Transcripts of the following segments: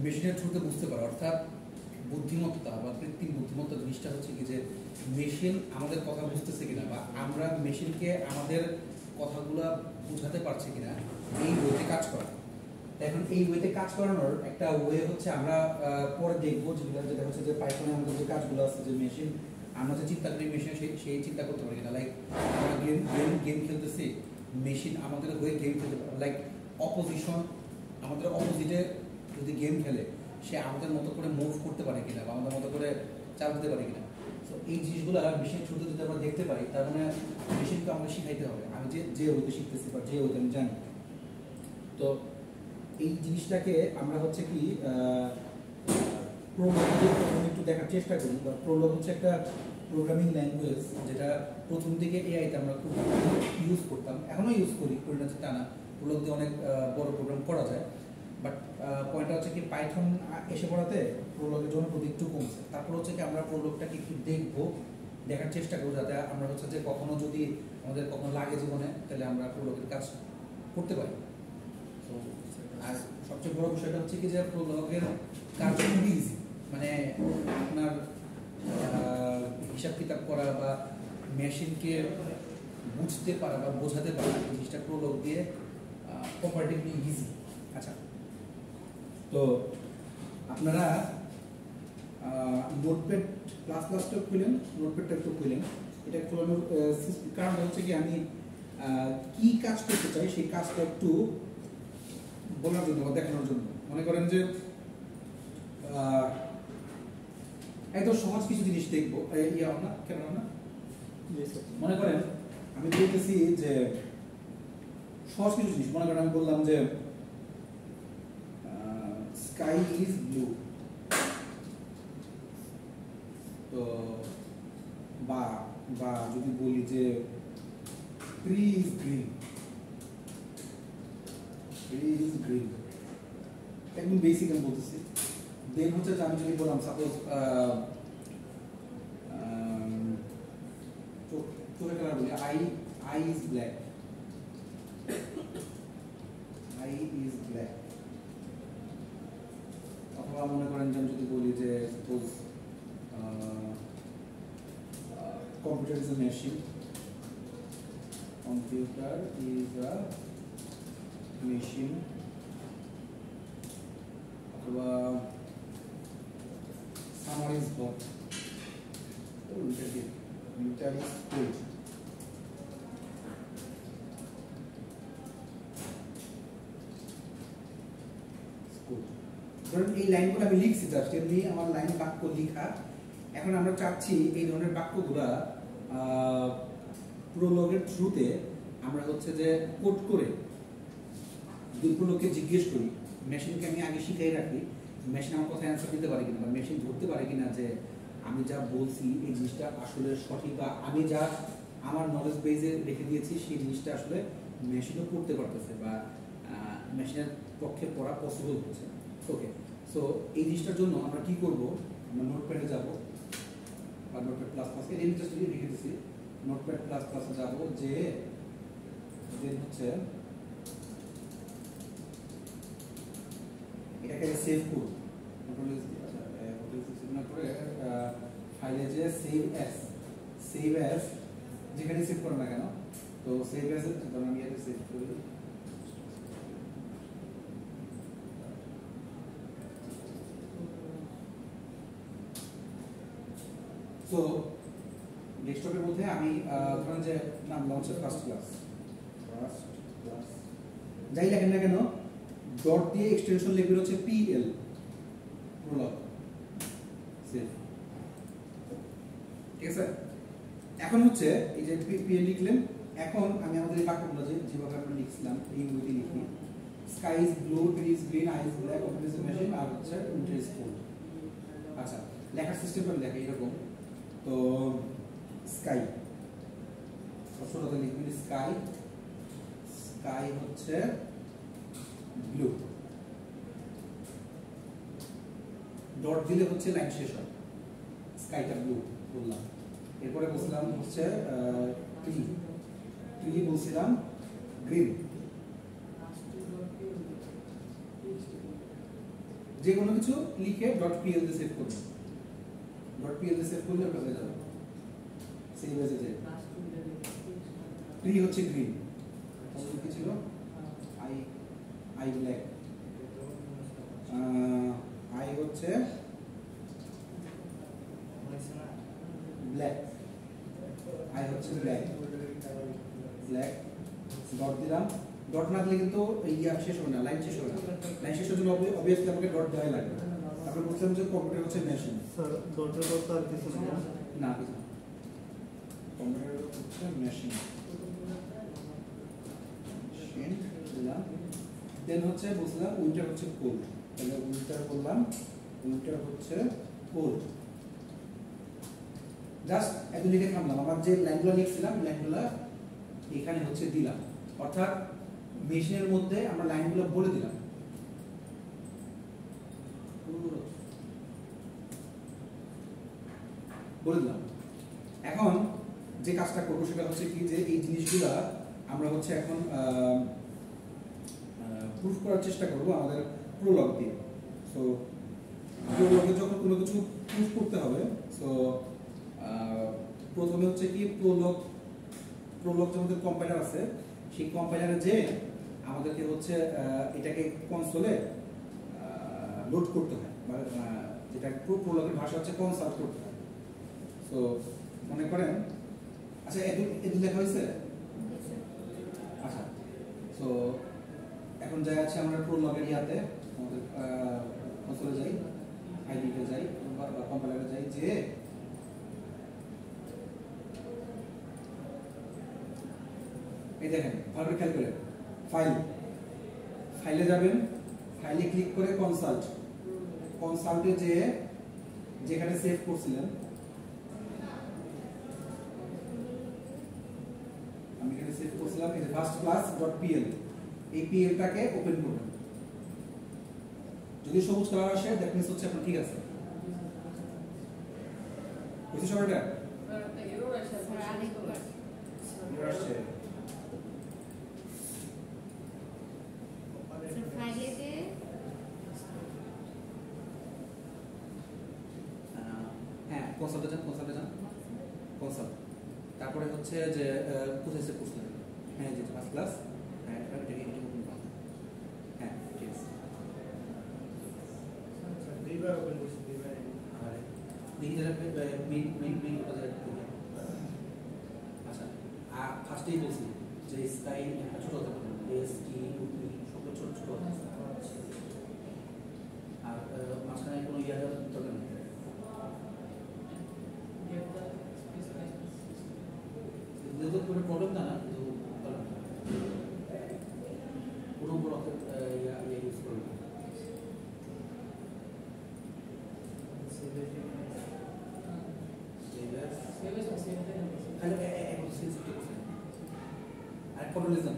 মেশিনের থ্রুতে বুঝতে পারা, অর্থাৎ বুদ্ধিমত্তা বা কৃত্রিম বুদ্ধিমত্তা জিনিসটা হচ্ছে কি যে মেশিন আমাদের কথা বুঝতেছে কিনা বা আমরা মেশিনকে আমাদের কথাগুলো বোঝাতে পারছি কিনা এই ওয়েতে কাজ করা। এখন এই ওয়েতে কাজ করানোর একটা ওয়ে হচ্ছে আমরা পরে দেখবো, যেটা হচ্ছে যে পাইথনে আমাদের যে কাজগুলো আছে, যে মেশিন আমরা যে চিন্তা করি মেশিন সেই চিন্তা করতে পারি কিনা। লাইক আমরা গেম খেলতেছি, মেশিন আমাদের হয়ে গেম খেলতে পারে। লাইক অপোজিশন আমাদের অপোজিটে যদি গেম খেলে সে আমাদের মতো করে মুভ করতে পারে কিনা বা আমাদের মতো করে চাল দিতে পারে কিনা। তো এই জিনিসগুলো মেশিন থ্রুতে যদি আমরা দেখতে পারি, তার মানে মেশিনকে আমাকে শিখাইতে হবে। আমি যে ওতে শিখতেছি বা যে ওতে আমি জানি, তো এই জিনিসটাকে আমরা হচ্ছে কি প্রোগ্রামিং একটু দেখার চেষ্টা করি। বা প্রোলগ হচ্ছে একটা প্রোগ্রামিং ল্যাঙ্গুয়েজ যেটা প্রথম দিকে এআইতে আমরা খুব ইউজ করতাম, এখনও ইউজ করি, পরিণতি তা না। প্রোলগ দিয়ে অনেক বড় প্রোগ্রাম করা যায়। বাট পয়েন্টটা হচ্ছে কি পাইথন এসে পড়াতে প্রোলগের জন্য প্রতি একটু কমছে। তারপর হচ্ছে কি আমরা প্রোলগটাকে একটু দেখবো, দেখার চেষ্টা করবো, যাতে আমরা হচ্ছে যে কখনো যদি আমাদের কখনো লাগে জীবনে, তাহলে আমরা প্রোলগের কাজ করতে পারি। তো আর সবচেয়ে বড় বিষয়টা হচ্ছে কি যে প্রোলগের কাজ খুবই ইজি। মানে আপনার হিসাব কিতাব করা বা মেশিনকে বুঝতে পারা বা বোঝাতে পারা, এই জিনিসটা প্রোলগ দিয়ে কম্পারেটিভলি ইজি। আচ্ছা, তো আপনারা নোটপ্যাড প্লাস প্লাসটা খুলেন, নোটপ্যাডটা একটু খুলেন। এটা খোলানোর কারণ হচ্ছে কি আমি কি কাজ করতে চাই সেই কাজটা একটু বলার জন্য বা দেখানোর জন্য। মনে করেন যে একদম সহজ কিছু জিনিস দেখবো, না কেন না, মনে করেন আমি বলতেছি যে সহজ কিছু জিনিস। মনে করেন আমি বললাম যে স্কাই ইজ ব্লু, তো বা যদি বলি যে ট্রি ইজ গ্রিন, একদম বেসিক আমি বলতেছি। দেন হচ্ছে যে আমি যদি বললাম সাপোজ চোখের কালার বলি আই ইজ ব্ল্যাক, অথবা মনে করেন যে আমি যদি বলি যে suppose computer is a machine, computer is a machine, অথবা summer is hot, winter is cold. ধরুন এই লাইনগুলো আমি লিখছি, জাস্ট এমনি আমার লাইন বাক্য লেখা। এখন আমরা চাচ্ছি এই ধরনের বাক্যগুলা প্রোলগের থ্রুতে আমরা হচ্ছে যে কোড করে প্রোলগকে জিজ্ঞেস করি, মেশিনকে আমি আগে শিখাই রাখি, মেশিন আমার কথা অ্যান্সার দিতে পারে কিনা বা মেশিন ধরতে পারে কিনা যে আমি যা বলছি এই জিনিসটা আসলে সঠিক, বা আমি যা আমার নলেজ বেজে রেখে দিয়েছি সেই জিনিসটা আসলে মেশিনও করতে পারতেছে বা মেশিনের পক্ষে পড়া পসিবল হচ্ছে। ওকে, সো এই জিনিসটার জন্য আমরা কি করব, আমরা নোটপ্যাডে যাব বা নোটপ্যাড প্লাস প্লাস এর জাস্ট লিখে দিচ্ছি, নোটপ্যাড প্লাস প্লাসে যাব, যে দেন হচ্ছে এটাকে সেভ করব। করে ফাইলে যে সেভ অ্যাজ যেখানে সেভ করো না কেন, তো সেভ অ্যাজ ধরুন আমি এটা সেভ করি। তো ডেস্কটপের মধ্যে আমি ধরেন যে নাম লঞ্চ ফার্স্ট ক্লাস যাই লেখেন না কেন, ডট দিয়ে এক্সটেনশন লিখবেন হচ্ছে পিএল, প্রোলগ, সেভ। ঠিক আছে, এখন হচ্ছে এই যে পিএল লিখলেন, এখন আমি আমাদের এই বাক্যগুলো যেভাবে আমরা লিখছিলাম এই বইতে লিখি, sky is blue, tree is green, eye is black, computer is machine, আর হচ্ছে উইন্টার ইজ কোল্ড। আচ্ছা, লেখার সিস্টেমটা আমি দেখাই এরকম। তো স্কাই ছোটতে লিখবেন স্কাই হচ্ছে ব্লু, ডট দিলে হচ্ছে লাইন শেষ হয়, স্কাইটা ব্লু বললাম। এরপরে বলছিলাম হচ্ছে ট্রি বলছিলাম গ্রিন, যে কোনো কিছু লিখে ডট পিএল তে সেভ করবেন, ডট পিএল তে সেভ করলে ওটা হয়ে যাবে সেভ হয়ে যায়। প্রি হচ্ছে গ্রিন, তাহলে কি ছিল আই আই ব্ল্যাক, আই হচ্ছে ব্ল্যাক, আই হচ্ছে ব্ল্যাক, ব্ল্যাক ডট দিলাম। ডট না দিলে কিন্তু ইয়া শেষ হবে না, লাইন শেষ হবে না। লাইন শেষ হওয়ার জন্য অবভিয়াসলি আমাকে ডট দেওয়াই লাগবে। তারপরে বলছিলাম যে কম্পিউটার হচ্ছে মেশিন। স্যার ডটের কথা আর কিছু না, না কিছু কম্পিউটার হচ্ছে মেশিন, মেশিন দিলাম। দেন হচ্ছে বলছিলাম উইন্টার হচ্ছে কোল্ড, তাহলে উইন্টার বললাম, উইন্টার হচ্ছে কোল্ড। জাস্ট এত লিখে থামলাম। আমার যে লাইনগুলো লিখছিলাম লাইনগুলো এখানে হচ্ছে দিলাম, অর্থাৎ মেশিনের মধ্যে আমরা লাইনগুলো বলে দিলাম। বলে দিলাম। এখন যে কাজটা করবো সেটা হচ্ছে কি যে এই জিনিসগুলা আমরা হচ্ছে এখন প্রুফ করার চেষ্টা করবো আমাদের প্রোলগ দিয়ে। সো প্রোলগে যখন কোনো কিছু প্রুফ করতে হবে, সো প্রথমে হচ্ছে কি প্রোলগ যে আমাদের কম্পাইলার আছে সেই কম্পাইলারে যে আমাদেরকে হচ্ছে এটাকে কনসোলে লোড করতে হয়, যেটা প্রোলগের ভাষা হচ্ছে কনসাল্ট করতে হয়। তো মনে করেন আচ্ছা এদু লেখা হয়েছে, আচ্ছা তো এখন যাই আছে আমরা প্রোলগের ইয়াতে আমাদের কনসোলে যাই, আইডিতে যাই বা কম্পাইলারে যাই, যে এই দেখেন ভালো খেয়াল করে ফাইলে যাবেন, ফাইলে ক্লিক করে কনসাল্টে যে যেখানে সেভ করছিলেন, আমি এখানে সেভ করছিলাম এই যে ফার্স্ট ক্লাস ডট পিএল, এই পিএলটাকে ওপেন করবেন। যদি সবুজ কালার আসে দ্যাট মিন্স হচ্ছে আপনার ঠিক আছে। বুঝতে সবাইটা এরর আসছে হ্যাঁ কনসাল্টে যান, কনসাল্ট। তারপরে হচ্ছে যে কোথায় সেভ করছিলেন, হ্যাঁ যে ফার্স্ট ক্লাস, হ্যাঁ এটাকে হ্যাঁ ঠিক আছে। দুইবার ওপেন করছি, দুইবার আর দেখি যারা মেইন আচ্ছা ফার্স্টেই বলছি যে স্কাই ছোট হতে পারে, এস টি সবগুলো ছোট ছোট আর মাঝখানে কোনো ইয়ে দরকার নেই। যেহেতু কোনো প্রবলেম না না, কিন্তু কোনো বড় ইয়া ইউজ করবে আর কন্ট্রোলিজম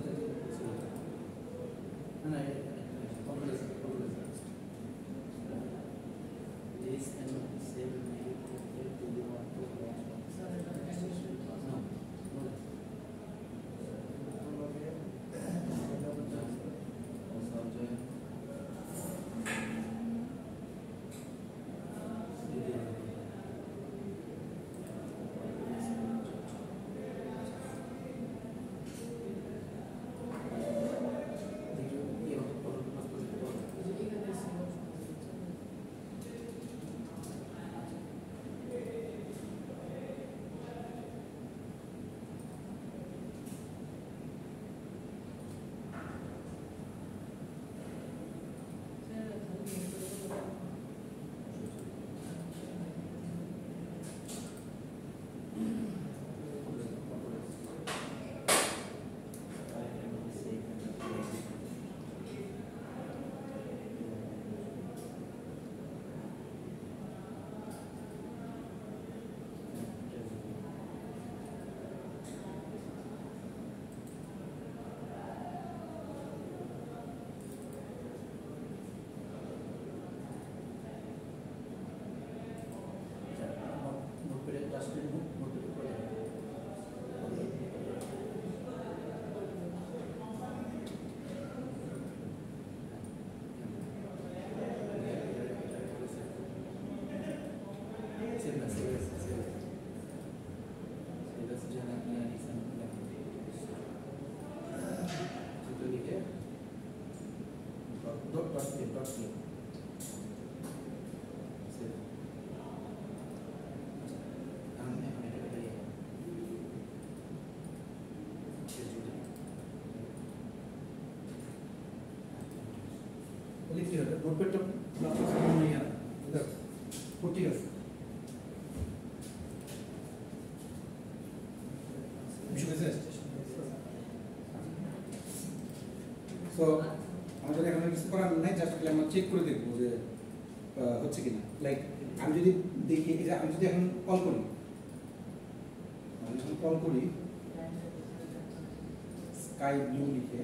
সেভ আছে এটা হচ্ছে যে আপনি এক্সাম্পল সেটা লিখে ডট সেভ সেভ আমি এটা লিখতে হবে নোটপ্যাডটা আপনার সামনে নিয়ে আনা ঠিক আছে সো আমাদের এখানে কিছু করার নাই, জাস্ট আমরা চেক করে দেখবো যে হচ্ছে কিনা। লাইক আমি যদি দেখি যে আমি যদি এখন কল করি, স্কাই ব্লু লিখে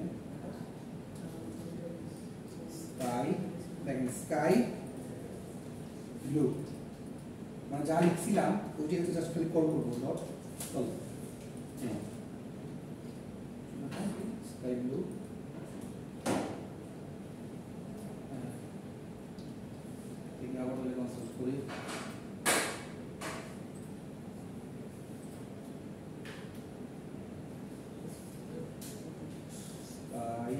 স্কাই ব্লু মানে যা লিখছিলাম ওইটি হচ্ছে জাস্ট খালি কল করবো, নট কল। স্কাই ব্লু আবার তাহলে কনসাল্ট করি। স্কাই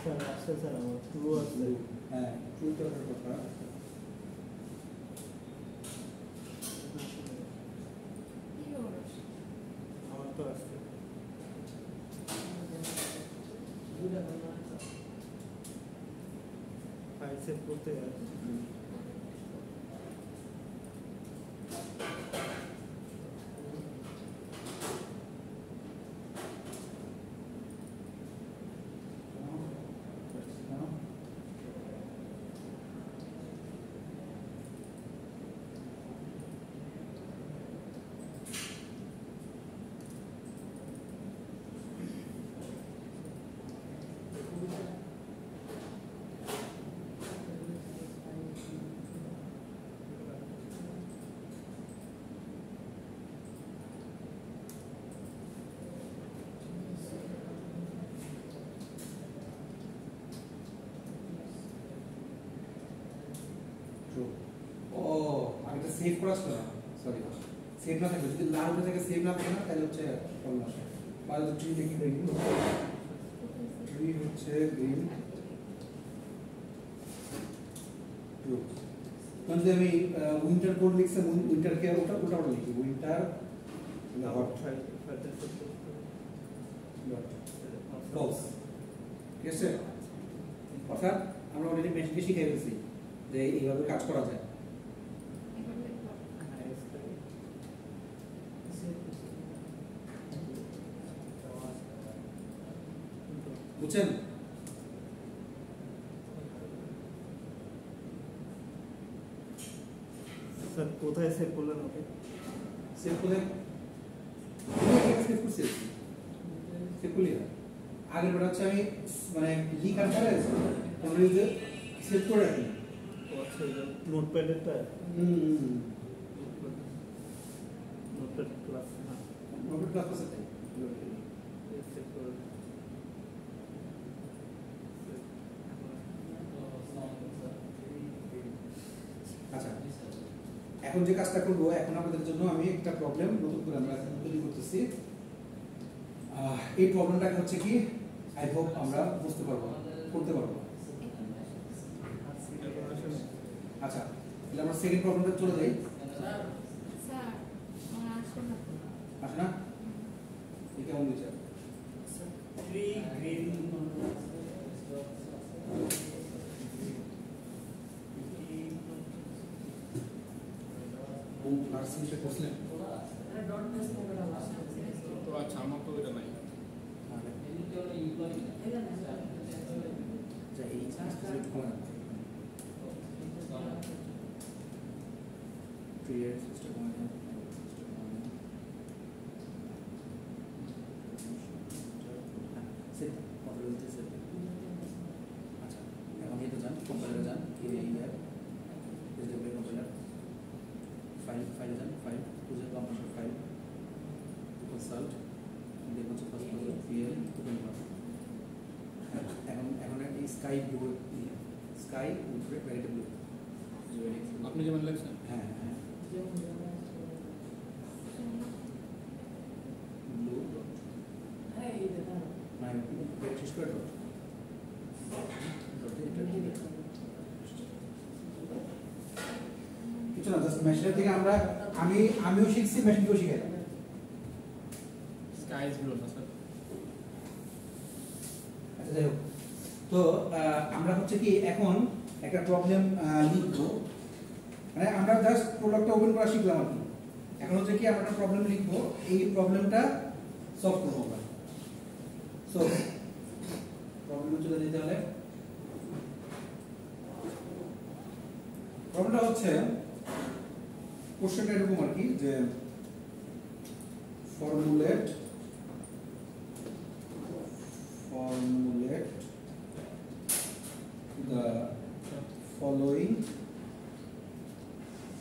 স্যার আসছে স্যার আমার ট্রু আছে। হ্যাঁ ট্রু তো কথা আমার তো আসছে। ফাইল সেভ করতে যাচ্ছি। ও আমি তো সেভ করা ছিল না, সরি সেভ না থাকলে যদি লাল হয়ে থাকে সেভ না থাকে না তাহলে হচ্ছে প্রবলেম আসে। আর যদি ট্রি দেখি ট্রি হচ্ছে গ্রিন ট্রু। কারণ যদি আমি উইন্টার কোড লিখছি উইন্টারকে ওটা লিখি উইন্টার হট ফলস, ঠিক আছে? অর্থাৎ আমরা অলরেডি মেশিনকে শিখে ফেলছি যে এইভাবে কাজ করা যায়। বুঝছেন? স্যার কোথায় সেভ করলেন ওকে? সেভ করে সেভ করছি সেভ করলি না আগের বার হচ্ছে আমি মানে লিখার পরে আমরা সেভ করে রাখি। আচ্ছা নোটপ্যাডেরটা নোটপ্যাড প্লাস নোটপ্যাড প্লাস আছে তাই সেভ করে আচ্ছা এখন যে কাজটা করবো এখন আপনাদের জন্য আমি একটা প্রবলেম নতুন করে আমরা তৈরি করতেছি। এই প্রবলেমটা হচ্ছে কি আই হোপ আমরা বুঝতে পারবো করতে পারবো। আচ্ছা তাহলে আমরা সেকেন্ড প্রবলেমটা চলে যাই। আসে না এই কেমন বিচার ট্রি গ্রিন আর সিনটা করছিলেন তো আচ্ছা আমার তো এটা নাই যা এই সিলেক্ট করেন ক্রিয়েট সিস্টেম করেন সেট কন্ট্রোল সেট। আচ্ছা এখন এটা যান কম্পাইলারে যান এই অ্যাপ ডিসপ্লে কম্পাইলার ফাইলে যান ফাইল খুঁজে কম্পাইলার ফাইল কনসাল্ট দেখুন ফার্স্ট প্রজেক্ট পিএল ওপেন করুন। এখন এই স্কাই ব্লু স্কাই উপরে ব্রাইট ব্লু আপনি যেমন লেখছেন হ্যাঁ হ্যাঁ ব্লু মানে ব্যাটারি স্কোয়ার ডট কিছু না, জাস্ট মেশিনের থেকে আমিও শিখছি, মেশিনকেও শিখাই। স্কাই ইজ ব্লু না স্যার। আচ্ছা যাই হোক, তো আমরা হচ্ছে কি এখন একটা প্রবলেম লিখবো, মানে আমরা জাস্ট প্রোডাক্টটা ওপেন করা শিখলাম আর কি। এখন হচ্ছে কি আমরা একটা প্রবলেম লিখবো, এই প্রবলেমটা সলভ করবো আমরা। সো প্রবলেমে চলে যেতে হলে প্রবলেমটা হচ্ছে কোশ্চেনটা এরকম আর কি, যে formulate the following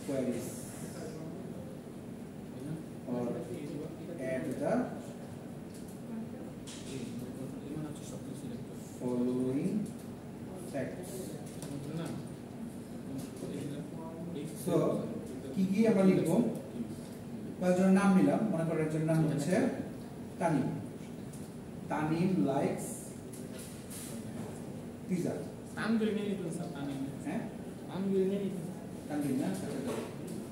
queries or add the following facts. So কি আমরা লিখবো, কয়েকজনের নাম নিলাম, মনে করেন একজনের নাম হচ্ছে তানিম লাইকস পিজা। তানভীর নিয়ে নিতেন স্যার, তানভীর। হ্যাঁ তানভীর নিয়ে নিতেন। তানভীর না, আচ্ছা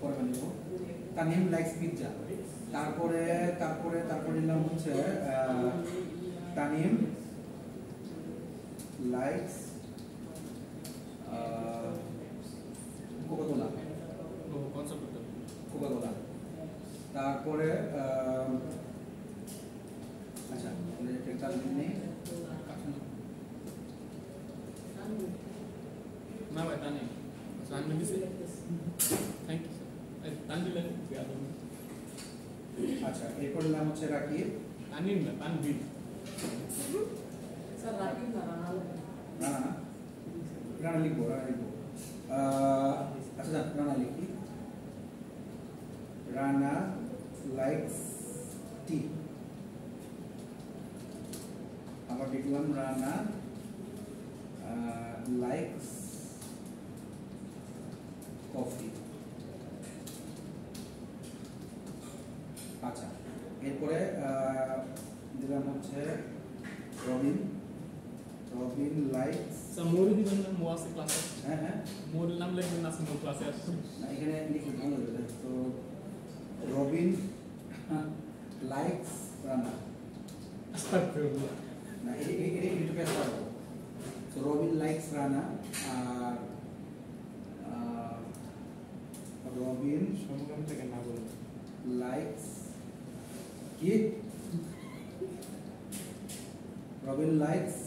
পরে নিব। Tanim likes pizza. তারপরে নিলাম হচ্ছে তানিম লাইকস কোকা-কোলা। কোকা-কোলা। তারপরে আচ্ছা একটা নেই না ভাই তানভীর। তানভীর দিছে। Thank you sir. তানভীর লাগে বিয়াদ। আচ্ছা এরপর নাম হচ্ছে রাকিব। তানভীর না, তানভীর। স্যার রাকিব না রানা। রানা লিখবো। আচ্ছা রানা লিখি। রানা লাইকস টি। আবার লিখলাম রানা লাইকস কফি। আচ্ছা এরপরে দিলাম হচ্ছে রবিন লাইকস। স্যার মোর দিবেন না, মো আছে ক্লাসে। হ্যাঁ হ্যাঁ মোর নাম লিখবেন না, মোর ক্লাসে আছে। না এখানে লিখি ভালো হবে। তো রবিন লাইকস রানা। আস্তাগফিরুল্লাহ। না এটা ইউটিউবে পাবো। তো রবিন লাইকস রানা আর রবিন সংগ্রাম থেকে না বলুন। লাইকস কি রবিন লাইকস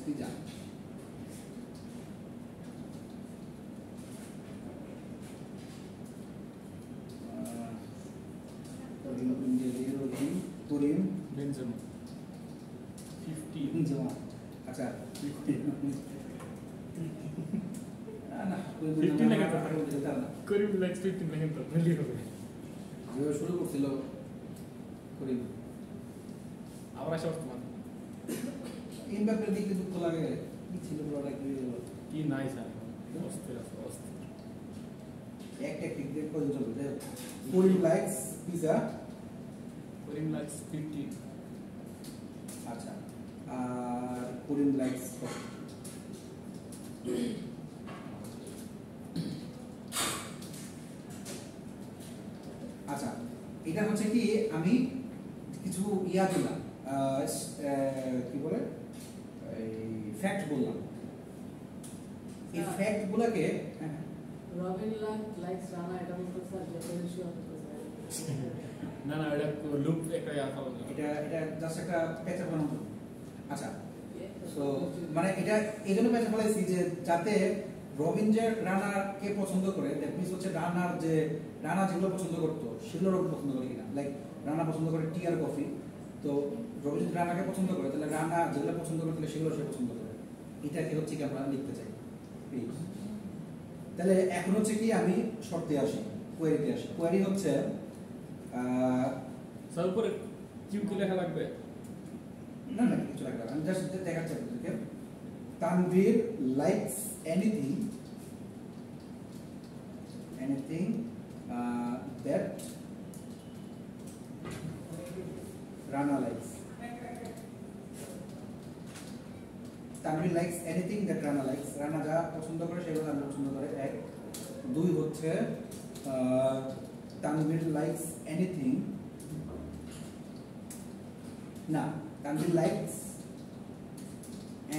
পিজা। করিম বেনজামা 50 জমা। আচ্ছা না 15 লাগে তো। যেতাম না, করিম লাইক্স 15 লাগে তো ভ্যালি হবে। যেভাবে শুরু করছিল করিম। আবার আসে বর্তমান এই ব্যাপারে দেখতে দুঃখ লাগে, কি ছিল বড়টা কি হয়ে গেল। কি নাই স্যার, অস্থির আছে অস্থির। একটা ক্লিক দিয়ে কত চলবে। করিম লাইকস পিজা। করিম লাইক্স 50। আচ্ছা আর করিম লাইকস কফি। আচ্ছা এটা হচ্ছে কি আমি কিছু দিলাম, কি বলে এই ফ্যাক্ট বললাম। এই ফ্যাক্ট গুলোকে রবিন লাইকস রানা এটা বলতে স্যার ডেফিনেশন হতে না না, এটা লুপ একটা আফা বলে। এটা জাস্ট একটা প্যাচ বানানো। আচ্ছা সো মানে এটা এই জন্য প্যাচ বলাইছি যে যাতে রবিন যে রানাকে পছন্দ করে, দ্যাট মিন্স হচ্ছে রানা যেগুলো পছন্দ করতো সেগুলো রবিন পছন্দ করে কিনা। লাইক রানা পছন্দ করে টি আর কফি, তো রবিন যদি রানাকে পছন্দ করে তাহলে রানা যেগুলো পছন্দ করে তাহলে সেগুলো সে পছন্দ করে। এটাকে হচ্ছে কি আমরা লিখতে চাই। তাহলে এখন হচ্ছে কি আমি শর্তে আসি, কোয়েরিতে আসি। কোয়েরি হচ্ছে স্যার উপরে কিউ কি লেখা লাগবে? না কিছু লাগবে না, আমি জাস্ট দেখাচ্ছি আপনাদেরকে। Tanvir likes anything that Rana likes. Tanvir likes anything that Rana likes. Rana যা পছন্দ করে সেগুলো আমি পছন্দ করে। এক দুই হচ্ছে Tanvir likes anything না Tanvir likes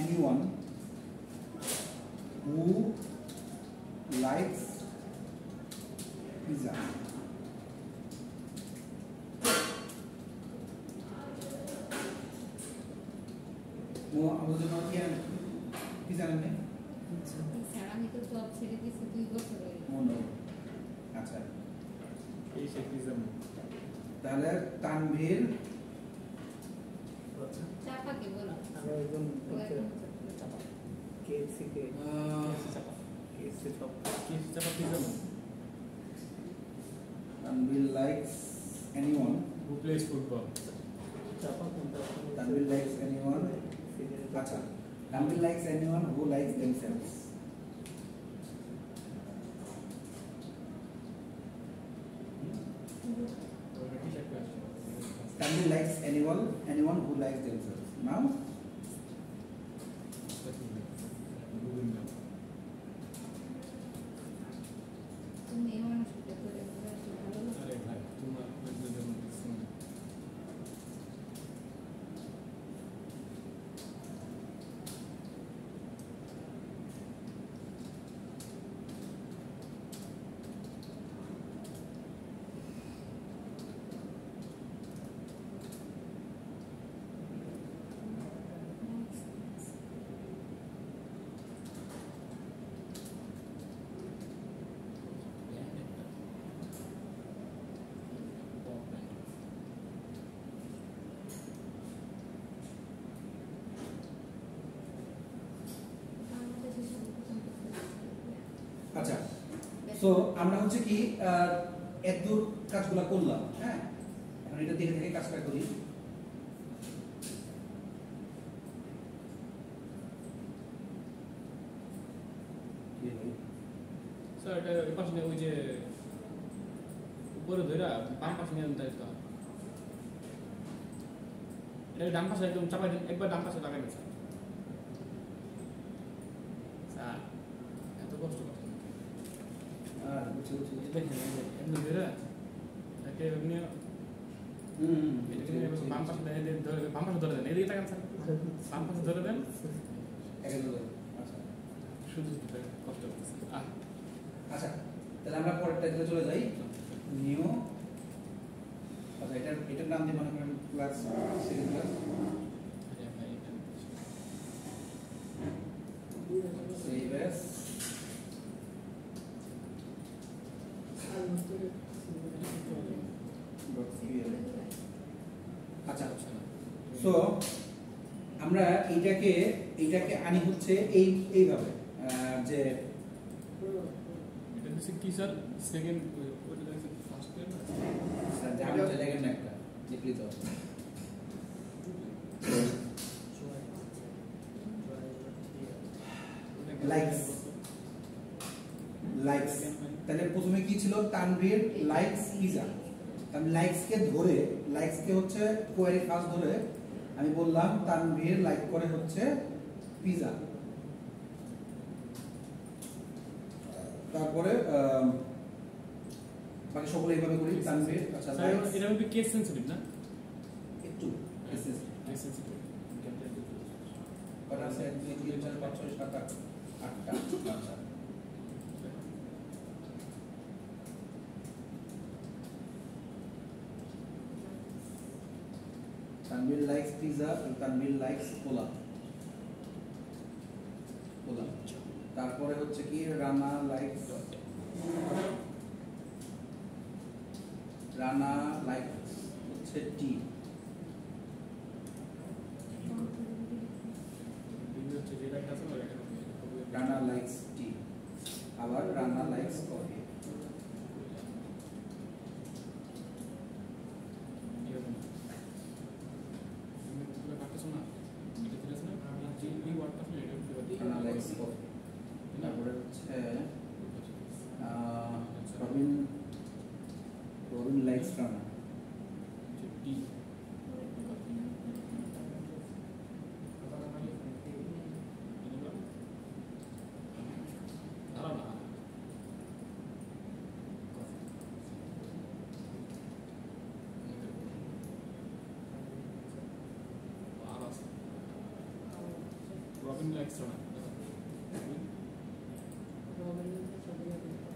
anyone who likes pizza. আমাদের জন্য কি পিজা নেই স্যার আমি তো জব ছেড়ে দিয়েছি 2 বছর হয়ে মনে আচ্ছা এই সে পিজা তাহলে তানভীর চাপাকে বলো আমরা একদম কেএফসি কে কেএফসি সব কি চাপা pizza Tanvir likes anyone who plays football চাপা কোনটা Tanvir likes anyone আচ্ছা Tanvir likes anyone who likes themselves Tanvir likes anyone who likes themselves now তুমি এই মানুষকে করে ভালো আরে ভাই তোমার আচ্ছা সো আমরা হচ্ছে কি এতদূর কাজগুলো করলাম হ্যাঁ এখন এটা দেখে দেখে কাজটা করি স্যার এটা এই পাশে ওই যে উপরে ধরে বাম পাশে নিয়ে আনতে হবে এটা ডান পাশে একদম চাপাই দেন একবার ডান পাশে লাগাই দিন স্যার স্যার এত কষ্ট করতে আর বুঝছি বুঝছি দেখেন এমনি ধরে এটাকে এমনি এটাকে বাম পাশে ধরে বাম পাশে ধরে দেন এদিকে তাকান স্যার বাম পাশে ধরে দেন একেবারে আচ্ছা শুধু কষ্ট করতেছে আচ্ছা তাহলে আমরা পরেরটা দিকে চলে যাই নিউ আচ্ছা এটার নাম দিয়ে মনে করেন class second class save S আচ্ছা সো আমরা এইটাকে আনি হচ্ছে এইভাবে যে এটা হচ্ছে কি স্যার সেকেন্ড ওটা দেখছেন ফার্স্ট ইয়ার না স্যার আমি চলে গেলাম একটা লিখলি তো লাইকস তাহলে প্রথমে কি ছিল তানভীর লাইকস পিজা আমি লাইকসকে ধরে লাইকসকে হচ্ছে কোয়ারি ফার্স্ট ধরে আমি বললাম তানভীর লাইক করে হচ্ছে পিজা তারপরে বাকি সকলে এইভাবে করি তানভীর আচ্ছা স্যার এটা হবে কেস সেনসিটিভ না একটু কেস সেনসিটিভ কটা আছে 2 3 4 5 6 7 8 8টা আচ্ছা Tanvir likes pizza and Tanvir likes cola. Cola. তারপরে হচ্ছে কি রানা লাইকস হচ্ছে টি রানা লাইকস টি আবার Rana likes coffee Robin likes Rana. Robin Sabina Gupta.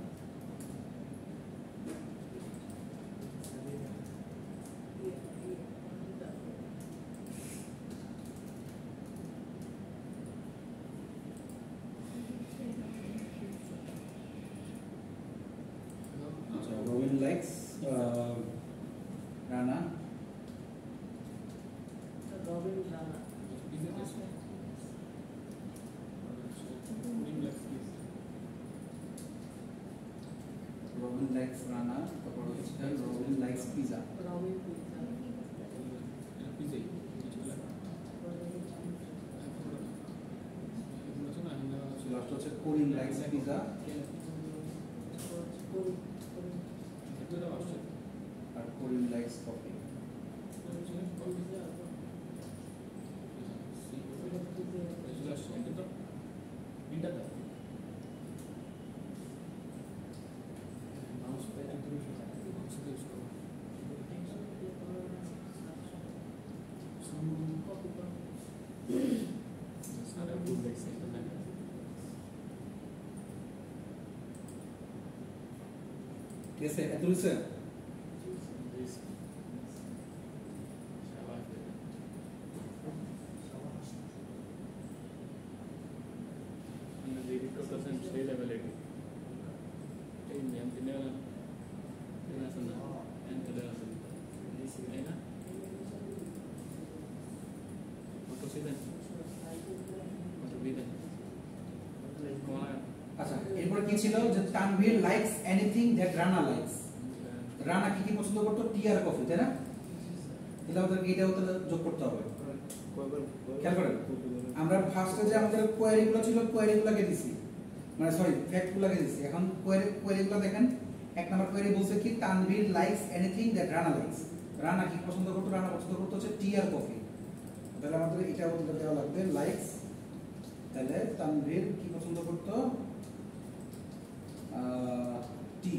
Robin likes Rana. Robin Rana. Robin likes Rana. তারপর হচ্ছে Robin likes pizza. Robin Pizza. Last হচ্ছে Corin likes pizza আর Corin likes coffee. ঠিক আছে, এত হয়েছে? আচ্ছা, এরপর কি ছিল যে Tanvir likes anything that Rana likes. Rana কি কি পছন্দ করতো? টি আর কফি, তাই না? তাহলে আমাদেরকে এটাও তাহলে যোগ করতে হবে। খেয়াল করেন, আমরা ফার্স্টে যে আমাদের কোয়েরিগুলো ছিল কোয়েরিগুলোকে দিছি, মানে সরি ফ্যাক্টগুলোকে দিছি। এখন কোয়েরিগুলো দেখেন, এক নাম্বার কোয়েরি বলছে কি Tanvir likes anything that Rana likes. Rana কি পছন্দ করতো? রানা পছন্দ করতো হচ্ছে টি আর কফি। তাহলে আমাদের এটাও দেওয়া লাগবে লাইকস। তাহলে তানভীর কি পছন্দ করতো? টি।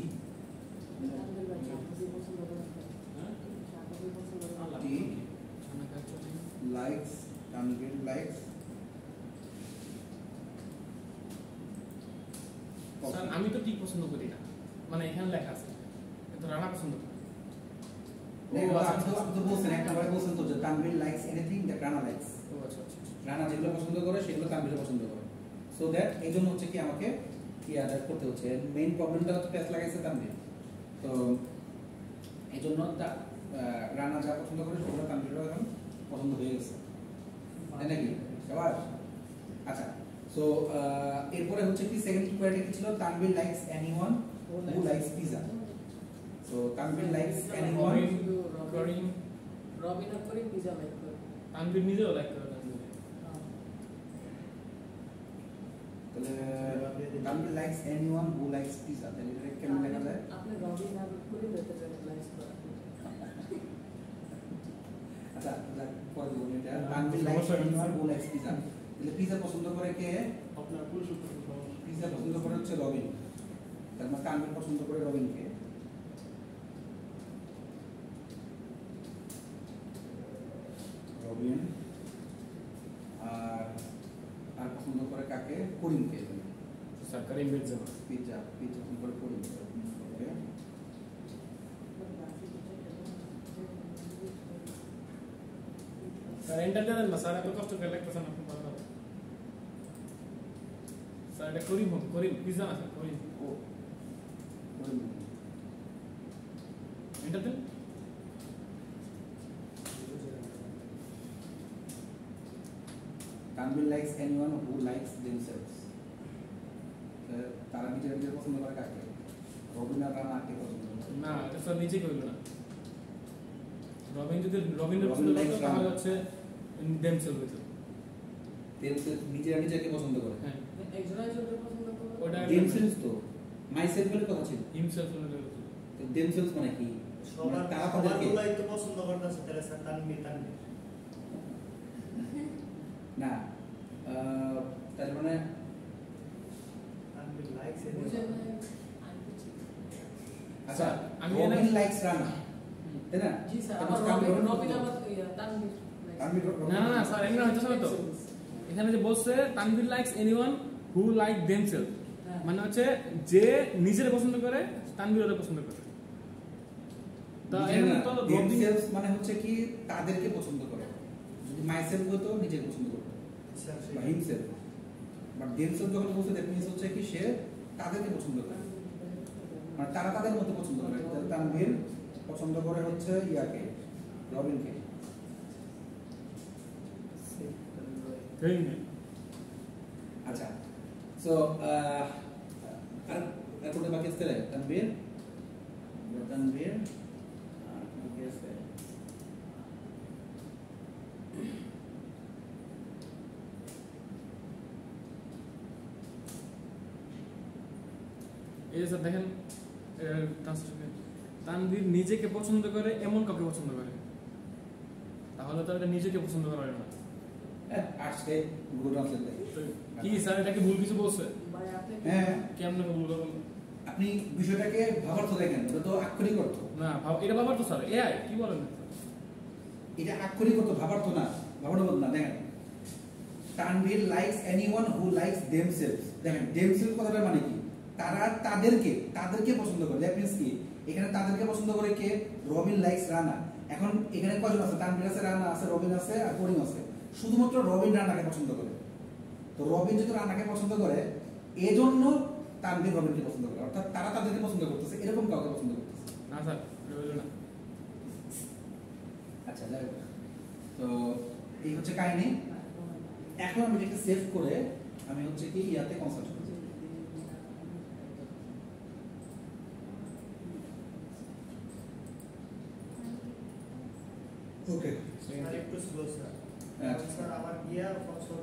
টি লাইকস, তানভীর লাইকস। স্যার আমি তো ঠিক পছন্দ করি না, মানে এখানে লেখা আছে কিন্তু রানা পছন্দ করি। আপনি তো বলছেন একটা বার বলছেন তো যে Tanvir likes anything that Rana likes. ও আচ্ছা আচ্ছা। রানা যেগুলো পছন্দ করে সেগুলো তানভীর পছন্দ করে। সো দ্যাট এই জন্য হচ্ছে কি আমাকে কি অ্যাড করতে হচ্ছে। মেইন প্রবলেমটা হচ্ছে প্যাচ লাগাইছে তানভীর। তো এই জন্য রানা যা পছন্দ করে সেগুলো তানভীরও এখন পছন্দ হয়ে গেছে, তাই নাকি? সবার আচ্ছা। সো এরপরে হচ্ছে কি সেকেন্ড কোয়ারিটি কি ছিল? Tanvir likes anyone who likes pizza. So Tanvir likes anyone. Robin আর Corin pizza like করে। তানভীর নিজেও লাইক করে তানভীর। তাহলে Tanvir likes anyone who likes pizza. তাহলে এটা কেমন লেখা যায়? আপনি Robin আর Corin দিতে লাইক করা। আচ্ছা, পরে বলুন এটা। Tanvir likes anyone who likes pizza. তাহলে পিজা পছন্দ করে কে? আপনার পুরুষ পিজা পছন্দ করে হচ্ছে রবিন। তার মানে তানভীর পছন্দ করে রবিনকে। রবিন আর পছন্দ করে কাকে? করিমকে। স্যার করিম মির্জা। পিজা পছন্দ করে করিমকে। ওকে, স্যার এন্টার দেন না স্যার, এত কষ্ট করে লিখতেছেন আপনি ভালো হবে। স্যার এটা করিম হোক, করিম পিজা না স্যার, করিম। ও করিম। এন্টার দেন। Tanvir likes anyone who likes themselves. তারা নিজেদের পছন্দ করে কাকে? রবিন আর রানাকে পছন্দ করে। না এটা স্যার নিচে কইল না। রবিন যদি রবিনের পছন্দ করতো তাহলে হচ্ছে দেমসেল হইতো। দেমসেলস নিজেকে পছন্দ করে। হ্যাঁ একজন একজনকে পছন্দ করে। ওটা দেমসেলস তো মাইসেলফ বলে কথা ছিল। হিমসেলফ হইতো। তো দেমসেলস মানে কি? সবার তারা সবার তাদেরকে গুলাই তো পছন্দ করতেছে, তাহলে স্যার তানভীর না তার মানে তানভীর লাইকস বুঝেন না? আচ্ছা আমি রবিন লাইকস রানা, তাই না? জি স্যার, তারপর আমার তানভীর রবিন আবার তানভীর তানভীর না না স্যার এমনি হইতো না তো। এখানে যে বলছে Tanvir likes anyone who like themself, হ্যাঁ। মানে হচ্ছে যে নিজের পছন্দ করে তানভীর ওরা পছন্দ করে। তা নিজের না, এখন তো রবিন themselves মানে হচ্ছে কি তাদেরকে পছন্দ করে। যদি মাইসেলফ হতো নিজেকে পছন্দ করতো বা হিমসেলফ, বাট দেমসেলফ যখন বলছে দ্যাট মিন্স হচ্ছে কি সে তাদেরকে পছন্দ করে, মানে তারা তাদের মধ্যে পছন্দ করে। তাহলে তানভীর পছন্দ করে হচ্ছে ইয়াকে, রবিনকে। ঠিক নেই। আচ্ছা, সো আর কোনটা বাকি আছে? তানভীর, তানভীর বাকি আছে। এই যে স্যার দেখেন ট্রান্সলেশন, তানভীর নিজেকে পছন্দ করে এমন কাউকে পছন্দ করে, তাহলে তো এটা নিজেকে পছন্দ করা হয় না। আসছে গুগল ট্রান্সলেট দেয়। তো কি স্যার এটা কি ভুল কিছু বলছে? ভাই আপনি কি- হ্যাঁ, কেমন ভুল কথা বললো? আপনি বিষয়টাকে ভাবার্থ দেখেন, ওটা তো আক্ষরিক অর্থ। না এটা বাবার তো স্যার এআই কি বলেন? এটা আক্ষরিক অর্থ, ভাবার্থ না, ভাবার্থ না। দেখেন, Tanvir likes anyone who likes দেমসেলফস। দেখেন দেমসেলফ কথাটা মানে কি? তারা তাদেরকে পছন্দ করে। দ্যাট মিন্স কি এখানে তাদেরকে পছন্দ করে কে? রবিন লাইকস রানা। এখন এখানে কয়জন আছে? তানভীর আছে, রানা আছে, রবিন আছে আর করিম আছে। শুধুমাত্র রবিন রানাকে পছন্দ করে। তো রবিন যদি রানাকে পছন্দ করে, এজন্য তানভীর রবিনকে পছন্দ করে, অর্থাৎ তারা তাদেরকে পছন্দ করতেছে, এরকম কাউকে পছন্দ করতেছে। না স্যার এটা হইলো না। আচ্ছা, যাই হোক। তো এই হচ্ছে কাহিনী। এখন আমি এটাকে সেভ করে আমি হচ্ছে কি ইয়াতে কনসাল্ট করছি। ওকে, আর একটু স্লো স্যার। আচ্ছা। স্যার আমার গিয়া বছর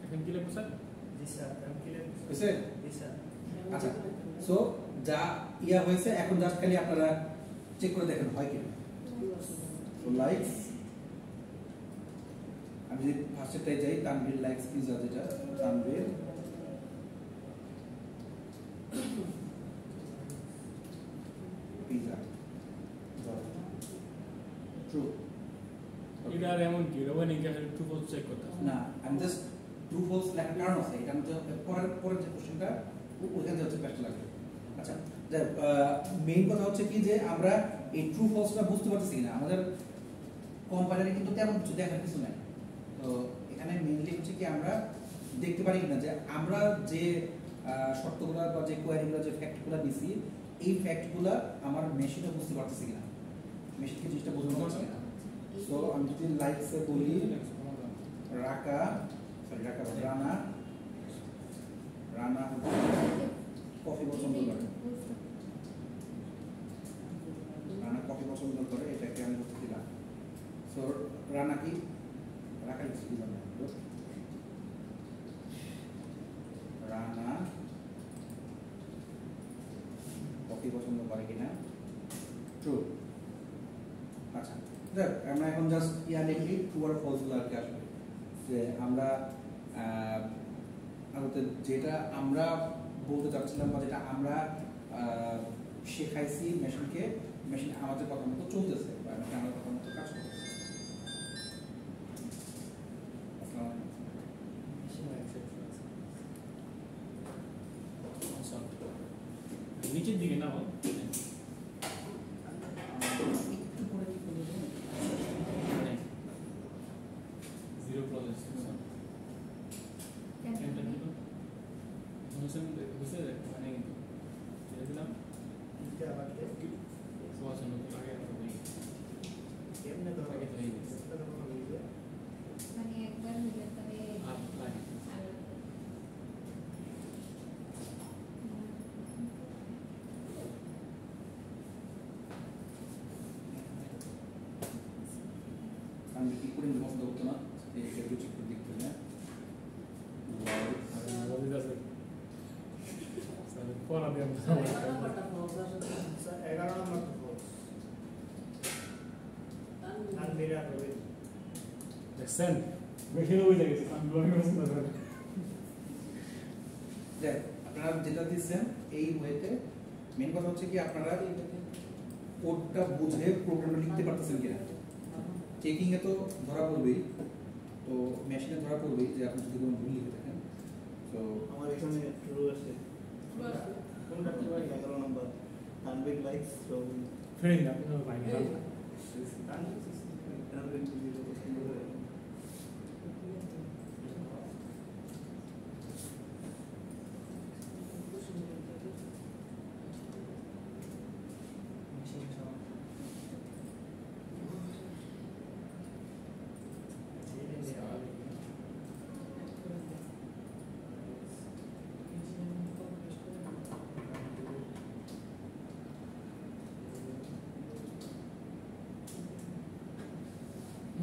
এখন কি লিখবো স্যার? জি স্যার আমি কি লিখব? হয়েছে? জি স্যার। আচ্ছা, সো যা ইয়া হয়েছে এখন জাস্ট খালি আপনারা চেক করে দেখেন হয় কিনা। সো লাইকস, আমি যদি ফার্স্টেটাই যাই, তানভীর লাইকস পিজা, যেটা তানভীর পিজা ট্রু। এটা আর এমন কি রোবান ইংকে ট্রু ফলস চেক করতে হবে। না, আমি জাস্ট ট্রু ফলস লেখার কারণ আছে, এটা মধ্যে পরের যে কোশ্চেনটা ওইখানে হচ্ছে প্যাচটা লাগবে। আচ্ছা, মেইন কথা হচ্ছে কি যে আমরা এই ট্রু ফলসটা বুঝতে পারতেছি না, আমাদের কম্পাইলারে কিন্তু তেমন কিছু দেখার কিছু নাই। তো এখানে মেইনলি হচ্ছে কি আমরা দেখতে পারি কিনা যে আমরা যে শর্তগুলো বা যে কোয়ারিগুলো, যে ফ্যাক্টগুলো দিছি, এই ফ্যাক্টগুলো আমার মেশিনে বুঝতে পারতেছি কিনা, মেশিনকে জিনিসটা বোঝানো পারছে কিনা। সো আমি যদি লাইকসে বলি রাকা, সরি রাকা বলি, রানা, রানা কফি পছন্দ করে, রানা কফি পছন্দ করে, এটাকে আমি বলতে দিলাম। সো রানা কি রাখা লিখছি দিলাম, রানা কফি পছন্দ করে কিনা, ট্রু। আচ্ছা, দেখ আমরা এখন জাস্ট ইয়া লিখি ট্রু আর ফলস গুলো আর কি আসবে, যে আমরা যেটা আমরা বলতে চাচ্ছিলাম বা যেটা আমরা শেখাইছি মেশিনকে, মেশিন আমাদের কথা মতো চলতেছে বা মেশিন আমাদের কথা মতো কাজ করতেছে। নিচের দিকে না একটু পরে কি করবো জানেন? জিরো প্রসেস মানে দিলাম এটা আবার কি? সোয়াশন আগে এমনি ধরো আগে তো এই গেছে। এটা ধরো হইবে। মানে একবার হইলে তবে আর লাগে আমি কি করে পছন্দ করতো না, একটু চেক করে দেখতে না। পড়া দিয়ে নাম্বারটা false আসলে স্যার 11 নম্বর তো false। তানভীর আর রবিন। দেখছেন মেশিনে বুঝে গেছে আমি ব্লগে পছন্দ করি। দেখ আপনারা যেটা দিচ্ছেন এই ওয়েতে মেন কথা হচ্ছে কি আপনারা কোডটা বুঝে প্রোগ্রামটা লিখতে পারতেছেন কিনা। চেকিংয়ে তো ধরা পড়বেই, তো মেশিনে ধরা পড়বেই যে আপনি যদি কোনো ভুল লিখে থাকেন। তো আমার এখানে ট্রু আছে। কোনটা ট্রু আছে? 11 number. Tanvir likes Robin. Friend আপনি তো পাইনি তানভীর জিরো পছন্দ করে।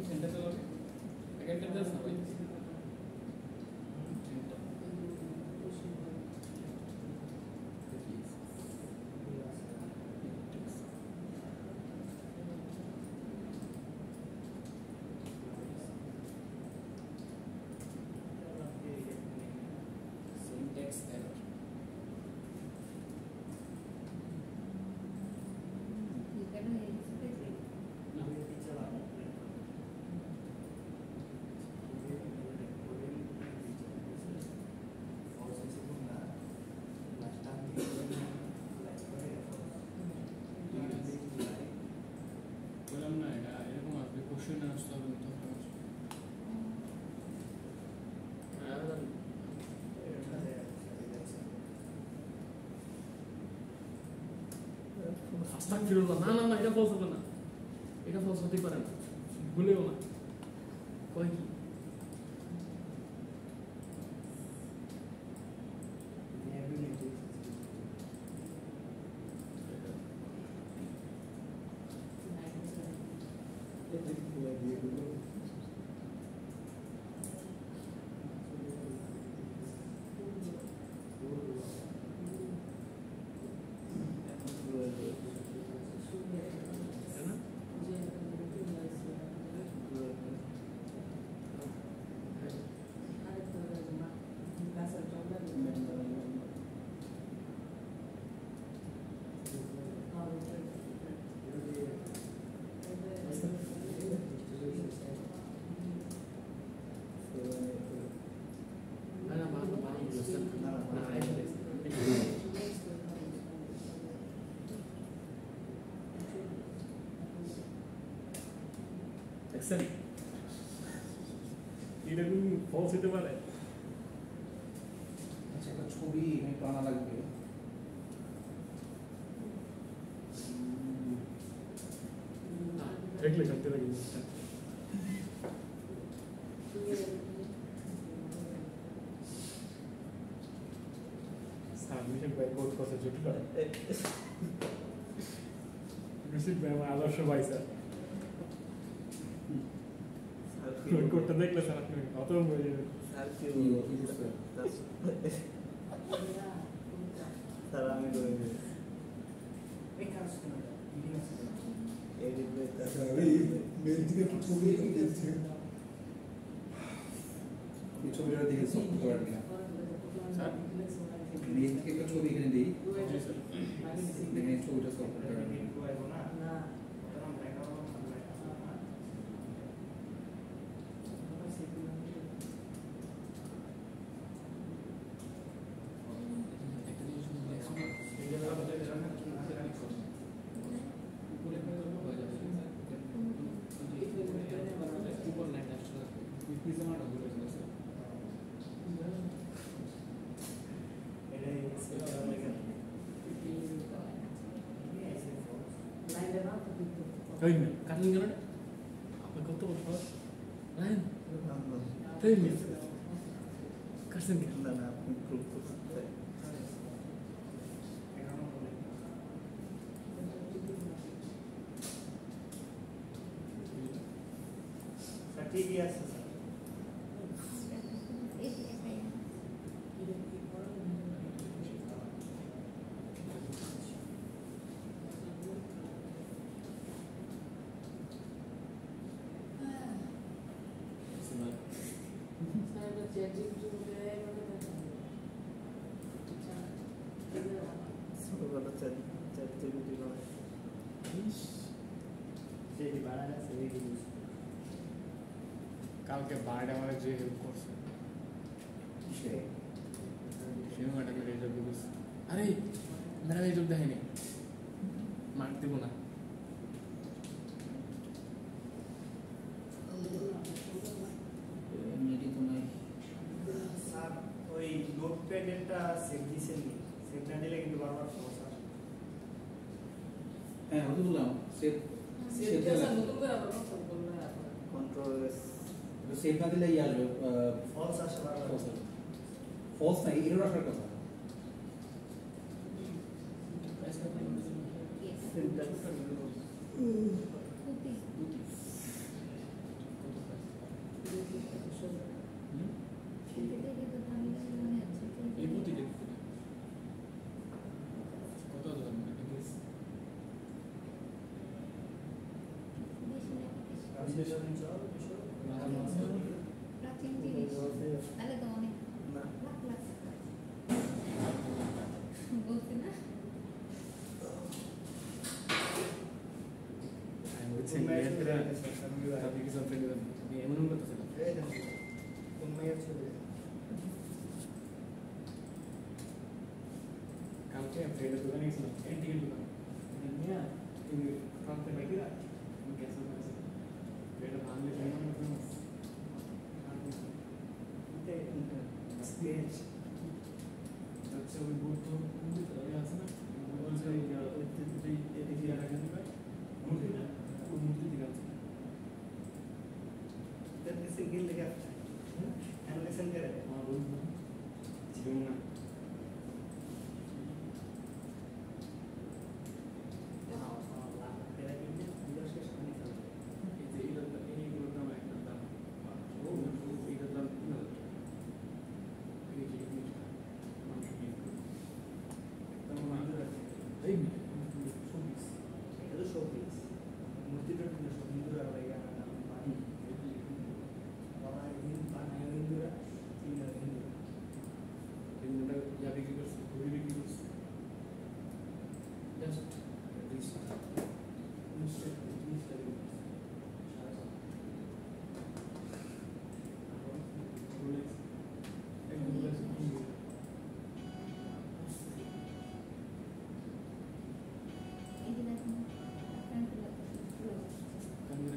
সেন্টার তো লাগে সেকেন্ডটা দাস না ভাই সিনট্যাক্স এরর ঠিকানা হয়ে গেছে দেখি। বললাম না এটা এরকম আসবে কোশ্চেন আসতে হবে তো আস্তাগফিরুল্লাহ না না না এটা ফলস হবে না এটা ফলস হতে পারে না ভুলেও না কয় কি দেখছেন এরকম ফলস হতে পারে আচ্ছা, একটা ছবি এখানে একটু আনা লাগবে। দেখলে শান্তি লাগে সাবমিশন বাই কোড কত জটিল রিসিভ বাই আমার আদর্শ ভাই স্যার কোডটা দেখলে স্যার আপনি অত হয়ে যাবে স্যার আমি করে দিই এই ছবিটা দেখে সব করতে পারবি না। মেল থেকে একটা ছবি এখানে দিই, দেখে ছবিটা সব করতে পারবি না। ওই না কাটলেন কেন আপনার কত বছর রায়ন তাই না কাটছেন কেন না না আপনি প্রুভ করতে স্যার ঠিকই আছে স্যার এই একাই ছোটবেলা চারটে ভিডিও বানায় ইস যেটি বানায় আছে কালকে বাইরে আমার যে হেল্প করছে কিসে? সেও ম্যাডাম এই জব দিয়েছে। আরে ম্যাডাম এই জব দেয়নি, মার্ক দেবো না। এমনিটি তো নাই। স্যার ওই নোটপ্যাডেরটা সেভ দিয়েছেন নি? সেভ না দিলে কিন্তু বারবার সমস্যা আসে। হ্যাঁ ওটা বললাম সেভ সেটা নতুন করে আবার নতুন করলে আপনার কন্ট্রোল এস সেভ না দিলে ইয়ে আসবে ফলস আসে বারবার। ফলস না এরর আসার কথা। খুবই সেটা দেখে তো দামি দামি মনে হচ্ছে এই প্রতিটা কত দাম? বেশি না প্রাচীন জিনিস তাহলে তো অনেক না লাখ লাখ টাকা বলছি না আমি বলছি মেয়েরা আপনি কিছু আপনি এমন করতেছিলাম। এই দেখুন কোন মেয়ের ছবি? কালকে ফ্রেন্ডের দোকানে গেছিলাম, অ্যান্টিকের দোকান নিয়ে তুমি ফ্রন্টে বাইকে রাখ আমি ক্যান্সেল করেছি। এটা ভাঙলে স্কেচ আচ্ছা ওই বুদ্ধ মন্দির আছে না, বলছে এদিকে আর আগে দিবে মূর্তি না, ওই মূর্তি দিকে আছে। किसी गिल लगा एनिमेशन करे আমার বন্ধু ছিল না। तेरा कितने अंदर से शामिल कर এই যে এইগুলোর দাম একটা দাম, ও এইটার দাম 3000 টাকা। এই যে জিনিসটা মানুষ বিক্রি করে একদম আমাদের এই শোপিস ये तो शोपीस मूर्ति तो कितना शो हिंदू रहा है यार नाम पानी बाबा हिंदू पानी हिंदू रहा हिंदू এগুলোটা যা বিক্রি করছে ঘুরে বিক্রি করছে জাস্ট এই যে দেখুন আপনার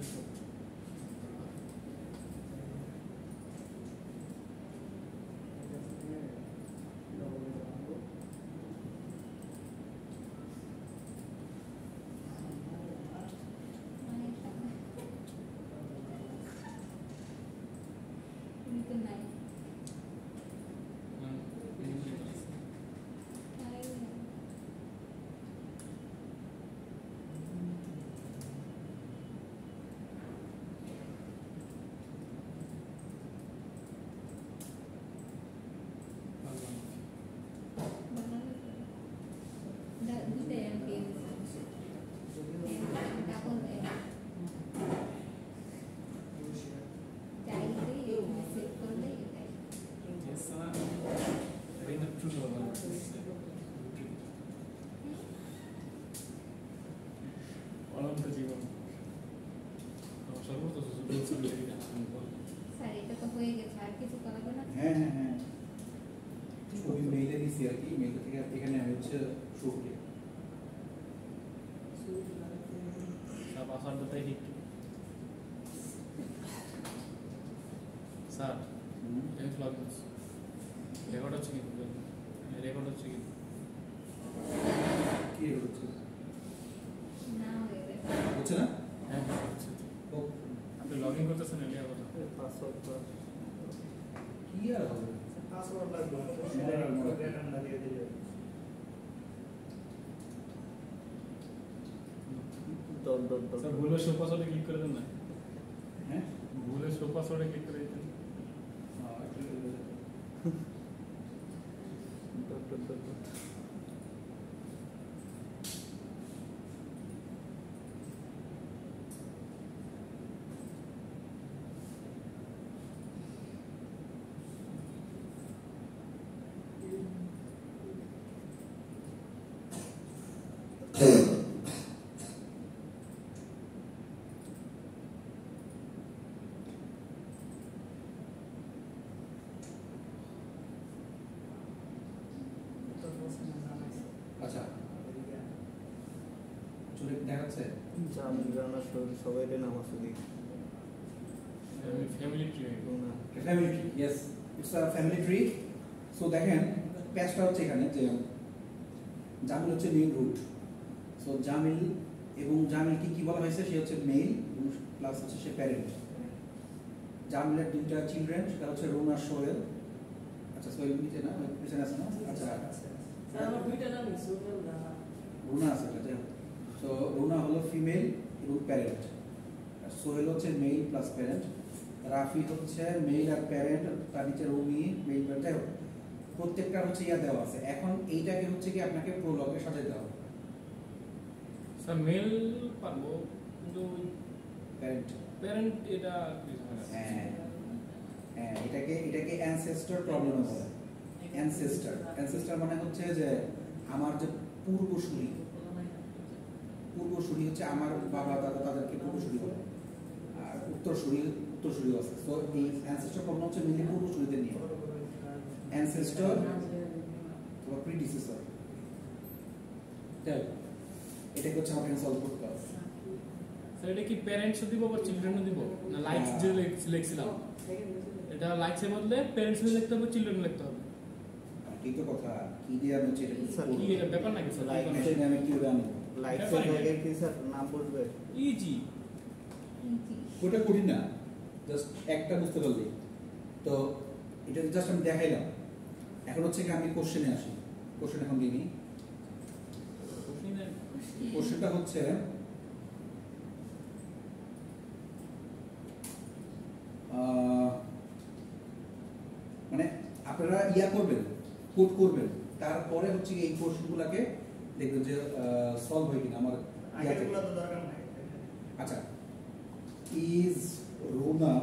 তো নাই দুটাই আমি পেয়ে গেছি ডাবল চাইলেই এখানে সেভ করলে এটাই অনন্ত জীবন সর্বত স্যার এটা তো হয়ে গেছে আর কিছু করাবে না হ্যাঁ হ্যাঁ হ্যাঁ ছবি মেইলে দিচ্ছি আর কি, মেইল থেকে এখানে আমি হচ্ছে শুরুটি সব আসার কথাই ঠিক। স্যার এই ফ্লগ রেকর্ড হচ্ছে কিন্তু রেকর্ড হচ্ছে কিন্তু কি হচ্ছে না হয়ে গেছে হচ্ছে না? হ্যাঁ হচ্ছে। ও, আপনি লগ ইন করতেছেন এলিয়া কথা पासवर्ड पर কি আর হবে? पासवर्ड लग गया डेटा ना दिए दिए স্যার ভুলে শো পাসওয়ার্ডে ক্লিক করে দেন না, হ্যাঁ ভুলে শো পাসওয়ার্ডে ক্লিক করে দিতেন। জামিল রানা সবাই নাম আছে দেখি family tree Runa family tree, yes, it's a family tree. So দেখেন প্যাচটা হচ্ছে এখানে যে জামিল হচ্ছে মেইন রুট। সো জামিল এবং জামিলকে কি বলা হয়েছে, সে হচ্ছে মেইল এবং প্লাস হচ্ছে সে প্যারেন্ট। জামিলের দুইটা চিলড্রেন, সেটা হচ্ছে রুনা সোহেল। আচ্ছা সোহেল নিচে না, পিছনে আছে না? আচ্ছা স্যার আমার দুইটা নাম সোহেল রানা। রুনা আছে এটা, যাই হোক। সো রুনা হলো ফিমেল এবং প্যারেন্ট, আর সোহেল হচ্ছে মেইল প্লাস প্যারেন্ট। রাফি হচ্ছে মেইল আর প্যারেন্ট, তার নিচে রুমি মেইল প্যারেন্ট, যাই হোক প্রত্যেকটা হচ্ছে ইয়া দেওয়া আছে। এখন এইটাকে হচ্ছে কি আপনাকে প্রোলগে সাজাতে হবে। স্যার মেল পারবো কিন্তু প্যারেন্ট, প্যারেন্ট এটা কি ঝামেলা? হ্যাঁ হ্যাঁ, এটাকে অ্যানসেস্টর প্রবলেম বলে। অ্যানসেস্টর মানে হচ্ছে যে আমার যে পূর্বসূরি হচ্ছে আমার বাবা দাদা, তাদেরকে পূর্বসূরি বলে। আর উত্তরসূরি আছে। তো এই অ্যানসেস্টর প্রবলেম হচ্ছে মেনলি পূর্বসূরিদের নিয়ে। অ্যানসেস্টর অথবা প্রিডিসেসর, এটাকে হচ্ছে আমাকে সলভ করতে হবে। স্যার এটা কি প্যারেন্টসও দিব বা চিলড্রেনও দিব, না লাইকস যে লিখছিলাম এটা লাইকসের বদলে প্যারেন্টসও লিখতে হবে চিলড্রেন লিখতে হবে? এই তো কথা, কি দিয়ে আমি হচ্ছে এটা স্যার, কি এটা ব্যাপার নাকি স্যার? Like মেশিনে আমি কিভাবে আনবো? লাইকসের জায়গায় কি স্যার নাম বসবে ইজি ওটা করি না, জাস্ট একটা বুঝতে পারলি তো। এটা জাস্ট আমি দেখাইলাম। এখন হচ্ছে কি আমি কোশ্চেনে আসি। কোশ্চেন এখন দিই। কোশ্চেনটা হচ্ছে মানে আপনারা ইয়া করবেন, কোড করবেন, তারপরে হচ্ছে এই কোশ্চেনগুলোকে দেখবেন যে সলভ হয় কিনা আমার ইয়া থেকে। আগেরগুলো তো দরকার নাই। আচ্ছা, ইজ রুনা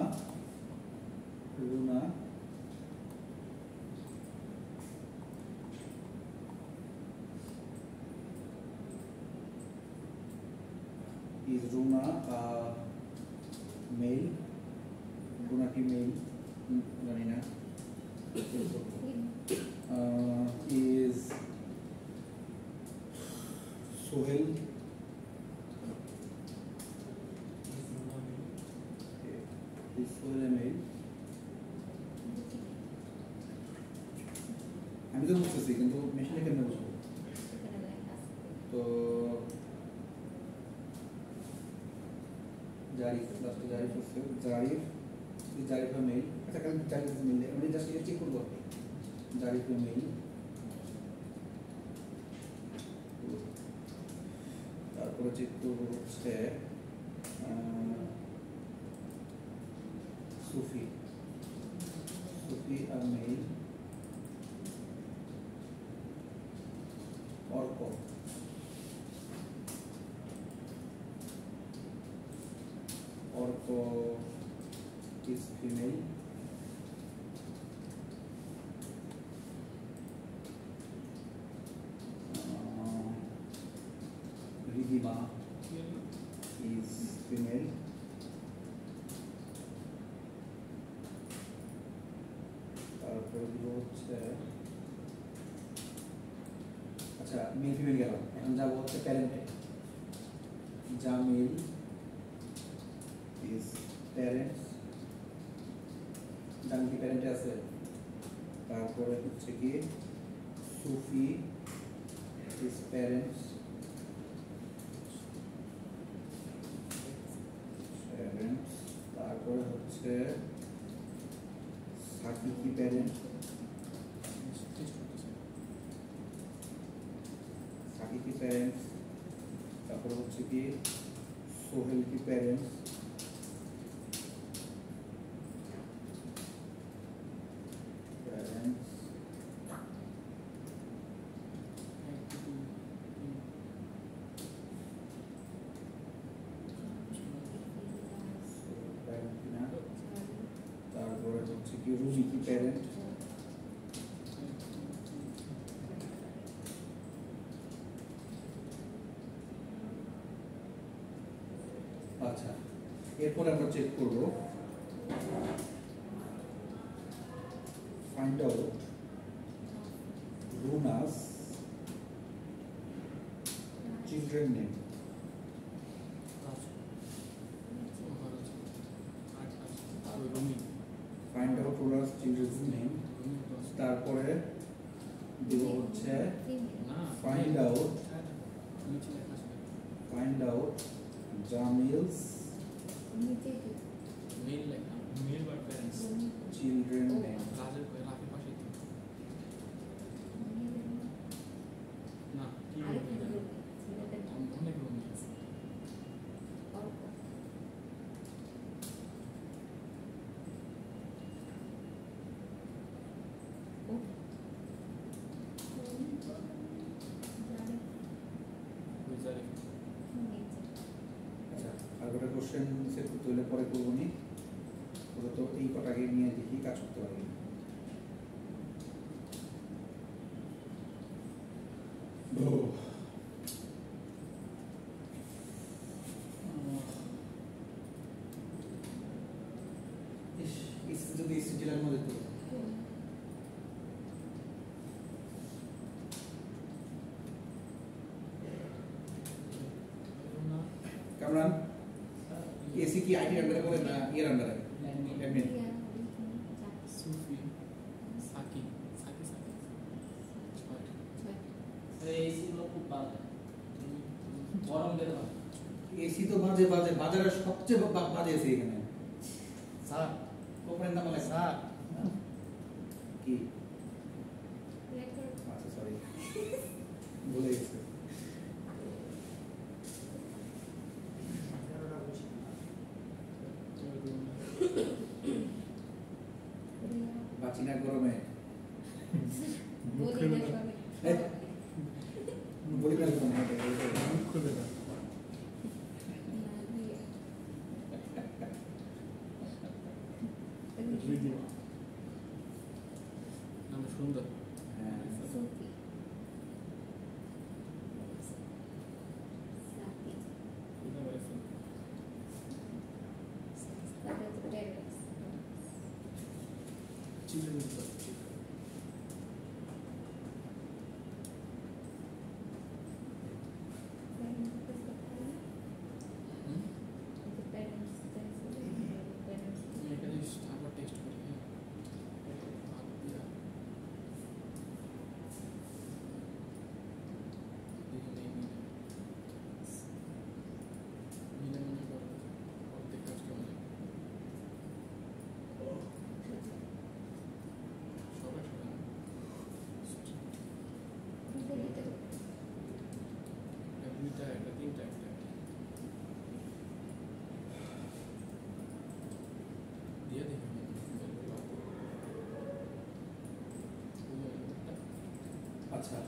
মেল? রুনা কি মেল জানি না। Is Sohel male? আমি তো বুঝতেছি কিন্তু মেশিনে কেমন বুঝবো? তো জারিফ, লাস্টে জারিফ হচ্ছে জারিফ মেল। আচ্ছা কাল জারিফ মেল আমি জাস্ট এটা চেক করবো। জারিফ মেল, তারপরে চেক করবো হচ্ছে সুফি আর male. Arko is female. Ridima is female. তারপরে হচ্ছে আচ্ছা মেল ফিমেল গেল। এখন যাবো হচ্ছে প্যারেন্টে। জামিল is parents, জামিল কি প্যারেন্টে আছে? তারপরে হচ্ছে কি সুফি is parents, তারপরে হচ্ছে সাকি কি প্যারেন্ট? সাকি কি প্যারেন্টস? তারপরে হচ্ছে কি সোহেল কি প্যারেন্টস? তারপরে হচ্ছে কি রুবি কি প্যারেন্ট? আচ্ছা এরপর আমরা চেক করব find out Runa's children name. Rumi find out rulers children's name, তারপরে দিব হচ্ছে না ফাইন্ড আউট নিচে লেখা আছে জামিলস মেল লেখা মেল বা প্যারেন্টস চিলড্রেন নেম। রাজের রাফির পাশে না কি অনেক রুমি আছে বুঝারে আচ্ছা, আর একটা কোশ্চেন সেট করতে হলে পরে করবো নি, ওরা তো এই কটাকে নিয়ে দেখি কাজ করতে পারবি। যদি জেলার মধ্যে তো কামরান এসি কি আইটি আন্ডারে পড়ে না ইয়ার আন্ডারে? অ্যাডমিন। সুফি সাকি সাকি সাকি এসি তো বাজে বাজে বাজারের সবচেয়ে বাজে এসি এখানে। স্যার কোম্পানির নাম লেখা স্যার কি? আচ্ছা সরি, ভুলে গেছি। বাঁচি না গরমে, বলি না গরমে। নাম সুন্দর হ্যাঁ, চিলড্রেন এখানে আবার টেস্ট করি মিলে মনে করো অর্ধেক কাজ কেমন সবাই দুইটা একটা তিনটা একটা দিয়ে দেখি আচ্ছা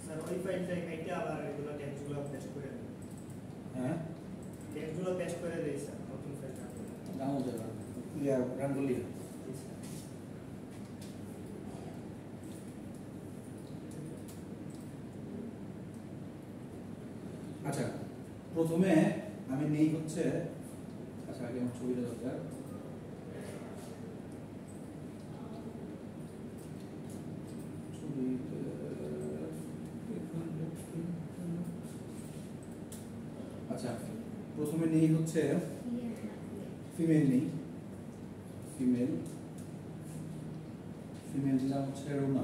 স্যার ওই ফাইলটা কাইটে আবার এগুলো টেক্সটগুলো পেস্ট করে দেন। হ্যাঁ টেক্সটগুলো পেস্ট করে দেই স্যার, নতুন ফাইলটা। গাঁও যাবা ইয়া রান করলি। আচ্ছা, প্রথমে আমি নেই হচ্ছে, আচ্ছা আগে আমার ছবিটা দরকার। আচ্ছা, প্রথমে নেই হচ্ছে ফিমেল নেই, ফিমেল ফিমেল দিলাম হচ্ছে রুনা।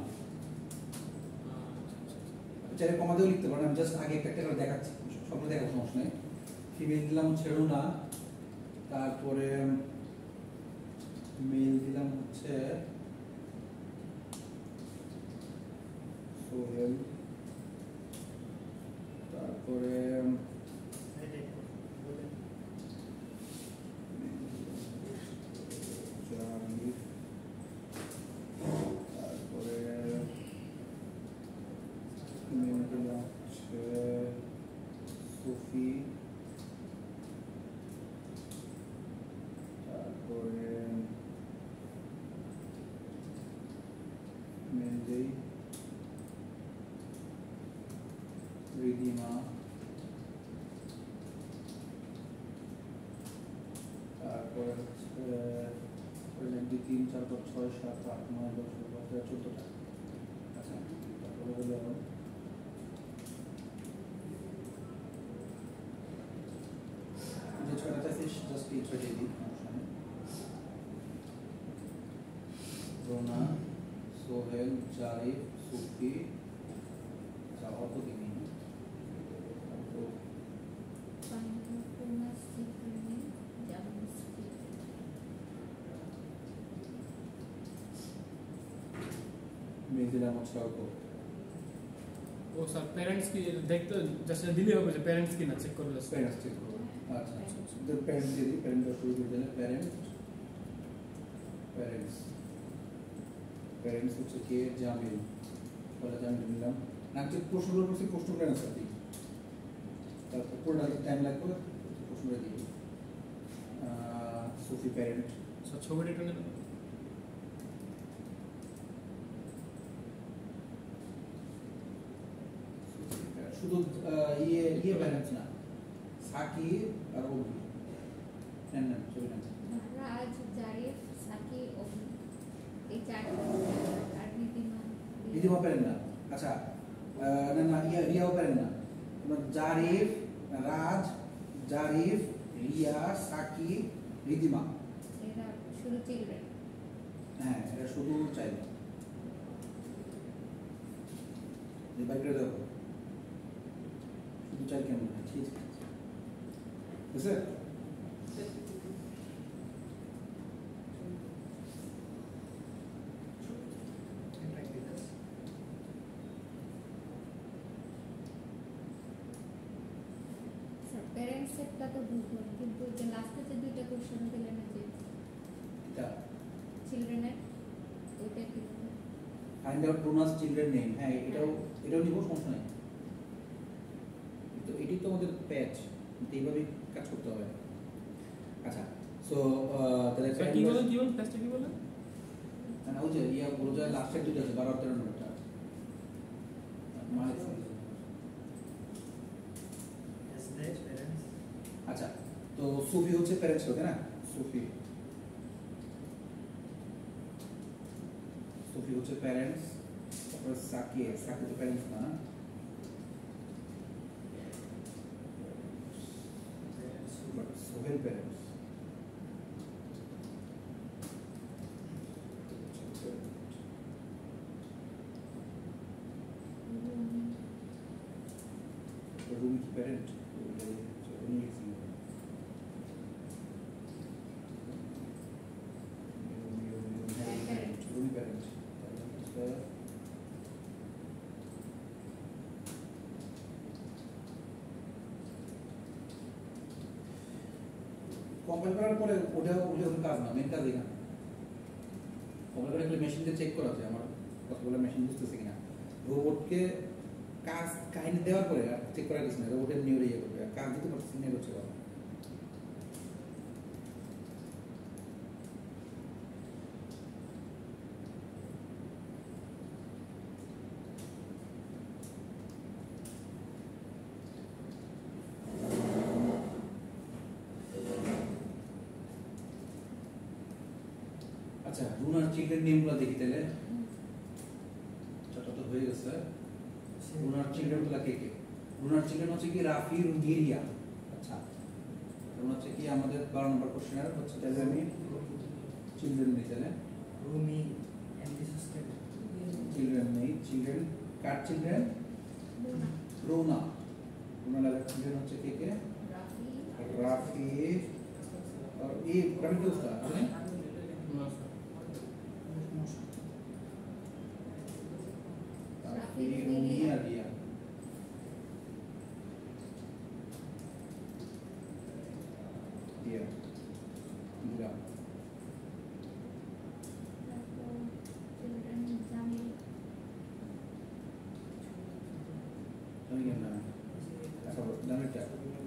চাইলে কমাতেও লিখতে পারেন, আমি জাস্ট আগে একটা একটা করে দেখাচ্ছি, সবগুলো দেখার সমস্যা নেই। ফিমেল দিলাম হচ্ছে রুনা, তারপরে মেল দিলাম হচ্ছে সোহেল, তারপরে জাহাঙ্গীর, তারপরে মেল দিলাম হচ্ছে সুফি, তারপরে মেলদেই, রিদিমা, তারপরে হচ্ছে 1 2 3 4 5 6 7 8 9 10 11 14টা। আচ্ছা তারপরে হলো যে ছয়টা আছে জাস্ট এই ছয়টাই দিই, সমস্যা নেই। রোনা, সোহেল, জারিফ, সুফি, আচ্ছা অত দিবি না। মেয়েদের আমার সর্ব ও স্যার প্যারেন্টস কি দেখতে জাস্ট দিলে হবে যে প্যারেন্টস কি না চেক করে জাস্ট প্যারেন্টস চেক করবো। আচ্ছা তো প্যারেন্টস দিয়ে দিই, প্যারেন্টস শুরু করে দিলে প্যারেন্টস হচ্ছে কে জামিল, বলে জামিল নিলাম না, কি প্রশ্নগুলো করছি প্রশ্নগুলো অ্যান্সার দিই, তারপর পুরোটা টাইম লাগবে প্রশ্নটা দিই। সুফি প্যারেন্ট, স্যার ছবিটা একটু নেন। শুধু ইয়ে প্যারেন্টস না, সাকিব আর অভি নেন নেন ছবি নেন। রাজ, জারিফ, সাকি, অভি, এই চারটা আর নীতিমান। রিদিমা প্যারেন্ট না, আচ্ছা না না রিয়াও প্যারেন্ট না, তোমার জারিফ, রাজ, জারিফ, রিয়া, সাকি, রিদিমা, এরা শুধু চিলড্রেন। হ্যাঁ এটা শুধু চাইল্ড। এই বাইকটা দেখো শুধু চাইল্ড কেমন হয়, ঠিক আছে বুঝছে? স্যার প্যারেন্টস সেটটা তো বুঝলাম, কিন্তু যে লাস্টে যে দুইটা কোশ্চেন দিলেন না যে এটা চিলড্রেনের, ওইটা কি হবে? ফাইন্ড আউট ডোনাস চিলড্রেন নেম, হ্যাঁ এটাও নিব, সমস্যা নেই। তো এটি তো আমাদের প্যাচ, এইভাবেই কাজ করতে হবে। আচ্ছা সো তাহলে স্যার কি বলেন টেস্টে কি বলেন? না ওই যে ইয়া বড় যায় লাস্টের দুটো আছে 12 13 নম্বরটা মানে আচ্ছা তো সুফি হচ্ছে প্যারেন্টস হবে না, সুফি হচ্ছে প্যারেন্টস, তারপর সাকি তো প্যারেন্টস না, সোহেল প্যারেন্টস, রুমি কি প্যারেন্ট, রুমি প্যারেন্ট, কম্পাইল করার পরে ওটা কাজ না, মেন কাজ এখানে কম্পাইল করে মেশিনকে চেক করা যায় আমার কতগুলো মেশিন বুঝতেছে কিনা। রোবটকে কাজ কাহিনী দেওয়ার পরে আর চেক করার কিছু না, রোবটের নিউরে ইয়ে করবে, কাজ দিতে পারতেছে নিয়ে করছে কথা। আচ্ছা রুনার চিলড্রেন নেমগুলো দেখি তাহলে, চারটা তো হয়ে গেছে। রুনার চিলড্রেন গুলা কে কে? রুনার চিলড্রেন হচ্ছে কি রাফি, রুমি, রিয়া। আচ্ছা রুনা হচ্ছে কি আমাদের 12 নম্বর কোশ্চেনের হচ্ছে, তাহলে আমি চিলড্রেন নেই, তাহলে রুমি এন্ড সিস্টেম চিলড্রেন নেই। চিলড্রেন কার চিলড্রেন? রুনা, রুনা। রুনার চিলড্রেন হচ্ছে কে কে? রাফি, রাফি और ये रवि दोस्त था आपने না স্যার राफी, रूमी और रिया। रिया बुरा তারপর চিলড্রেন জামিল, আমি কেন না আচ্ছা জামিলটা জামিল,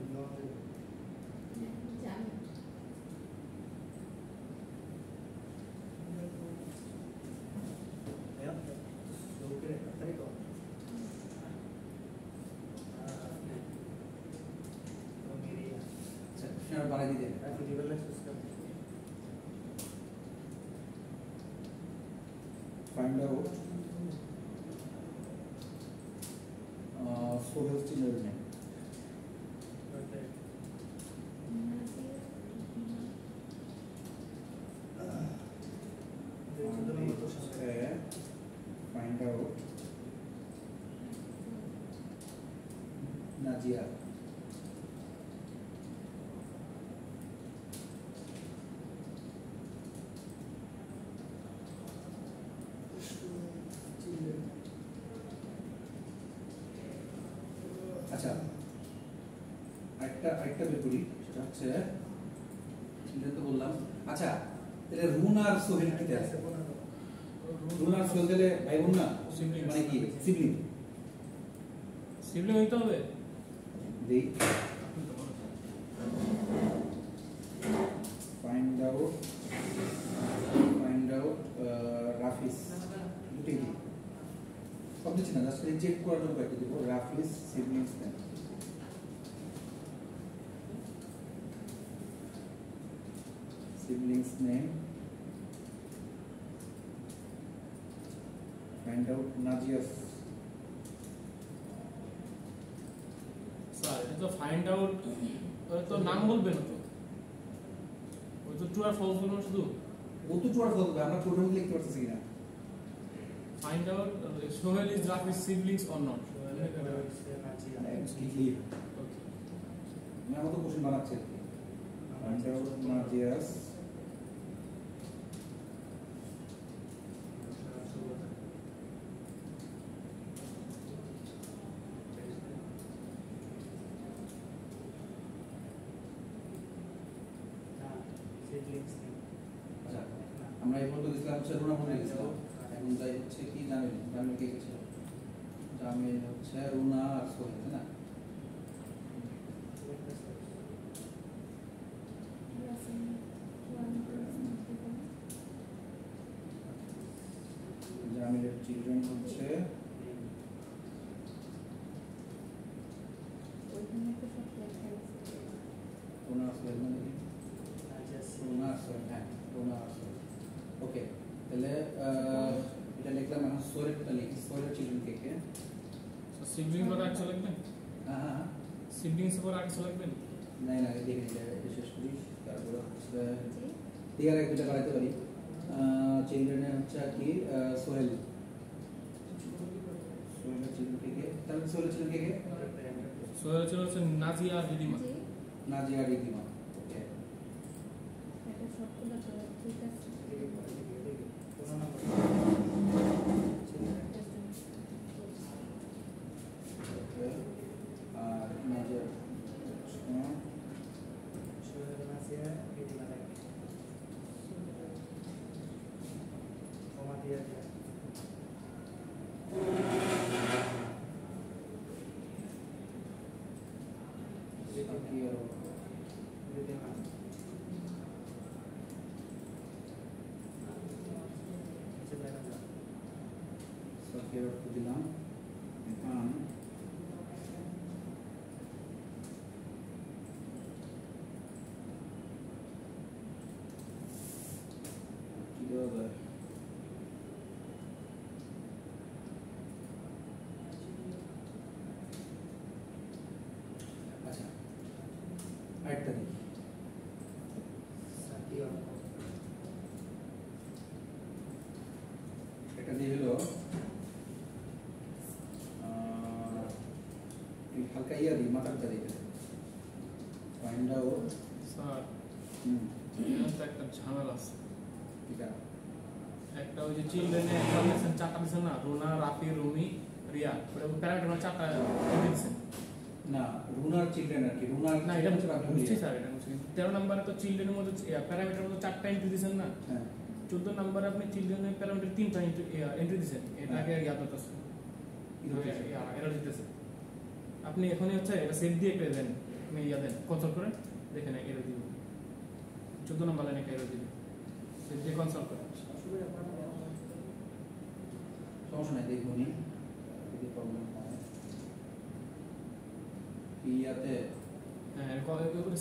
अच्छा शेयर बारे दी दे find out Sohail's children's name. Find out Najia. আচ্ছা আরেকটা বের করি, সেটা হচ্ছে চিলড্রেন তো বললাম। আচ্ছা তাহলে রুন আর সোহেল কি আছে? রুন আর সোহেল তাহলে ভাই বোন না, মানে কি সিবলিং? সিবলিং হইতে হবে। দেই ফাইন্ড আউট রাফিস, দুটোই দিই সব দিচ্ছি না, জাস্ট চেক করার জন্য একটা দিব। Rafi's siblings name, siblings name, find out Najia's. Sir এটা তো ফাইন্ড আউট, তো নাম বলবেন তো, ওই তো ট্রু আর ফলস বলবেন শুধু। ও তো ট্রু আর ফলস বলবে, আমরা প্রোগ্রাম লিখতে পারতেছি কিনা। Find out Sohel is রাফিস siblings or not. আমি আমার তো কোশ্চেন বানাচ্ছি। find out Najia's আমরা এই পর্যন্ত গেছিলাম হচ্ছে রুনা পর্যন্ত গেছিলাম, এখন যাই হচ্ছে কি জামিল। জামিল কে গেছিল? জামিল হচ্ছে রুনা আর সোহেল, তাই না? জামিলের চিলড্রেন হচ্ছে রুনা আর সোহেল, মানে কি রুনা আর সোহেল? হ্যাঁ রুনা আর সোহেল। ওকে তাহলে এটা লিখলাম। এখন সোহেলটা লিখি। সোহেলের চিলড্রেন কে কে? সিবলিংস পর আগে লিখবেন। হ্যাঁ হ্যাঁ সিবলিংস পর আগে লিখবেন। নাই না, দেখে নিলে শেষ করি। তারপরে হচ্ছে টিয়ার এক দুটা বাড়াইতে পারি। চিলড্রেনের হচ্ছে কি সোহেল। সোহেলের চিলড্রেন কে কে? তাহলে সোহেলের চিলড্রেন কে কে? সোহেল ছিল হচ্ছে নাজিয়া আর রিদিমা। নাজিয়া আর রিদিমা। ওকে এটা সবগুলো তো ঠিক আছে। ওকে আর নাজিয়া দিলাম। এখন কি দেওয়া যায়? আচ্ছা আরেকটা দিই। এটা দিয়ে হলো হালকা ইয়া দিই, মাথাটা দিই। ফাইন্ড আউট স্যার এখানে তো একটা ঝামেলা আছে। এটা একটা ওই যে চিলড্রেনে একটা লেসন চারটা দিছেন না, রুনা, রাফি, রুমি, রিয়া, ওটা প্যারামিটার চারটা দিছেন না, রুনার চিলড্রেন আর কি। রুনার না, এটা বুঝছি স্যার, এটা বুঝছি। 13 নম্বরে তো চিলড্রেনের মধ্যে প্যারামিটার মধ্যে চারটা এন্ট্রি দিছেন না। হ্যাঁ 14 নম্বরে আপনি চিলড্রেনের প্যারামিটার তিনটা এন্ট্রি দিছেন। এটাকে ইয়াদ হতেছে, এরর দিতেছে। আপনি এখনই হচ্ছে এটা সেট দিয়ে একটা দেন, আপনি ইয়া দেন কনসোল করে দেখেন এরর দিবে। 14 নম্বর লাইনে একটা এরর দিবে, সেট দিয়ে কনসোল করে। সমস্যা নাই, দেখুনি যদি প্রবলেম হয়। ইয়াতে হ্যাঁ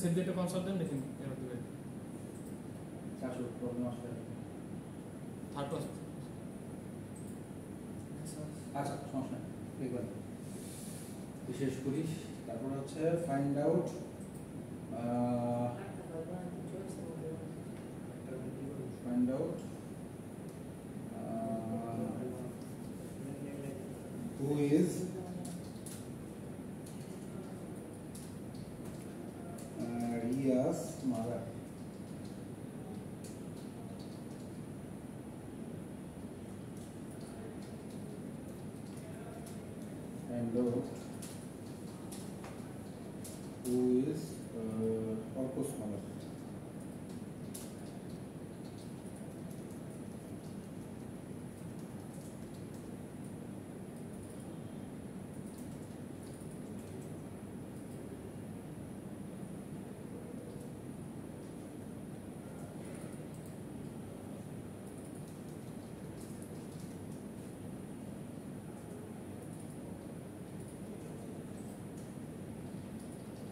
সেট দিয়ে একটা কনসোল দেন, দেখেন এরর দিবে। 400 প্রবলেম আসলে থার্ড ক্লাস আচ্ছা সমস্যা নেই দেখবেন বিশেষ করিস তারপর হচ্ছে find out find out who is Ria's mother. Find out who is Orko's mother.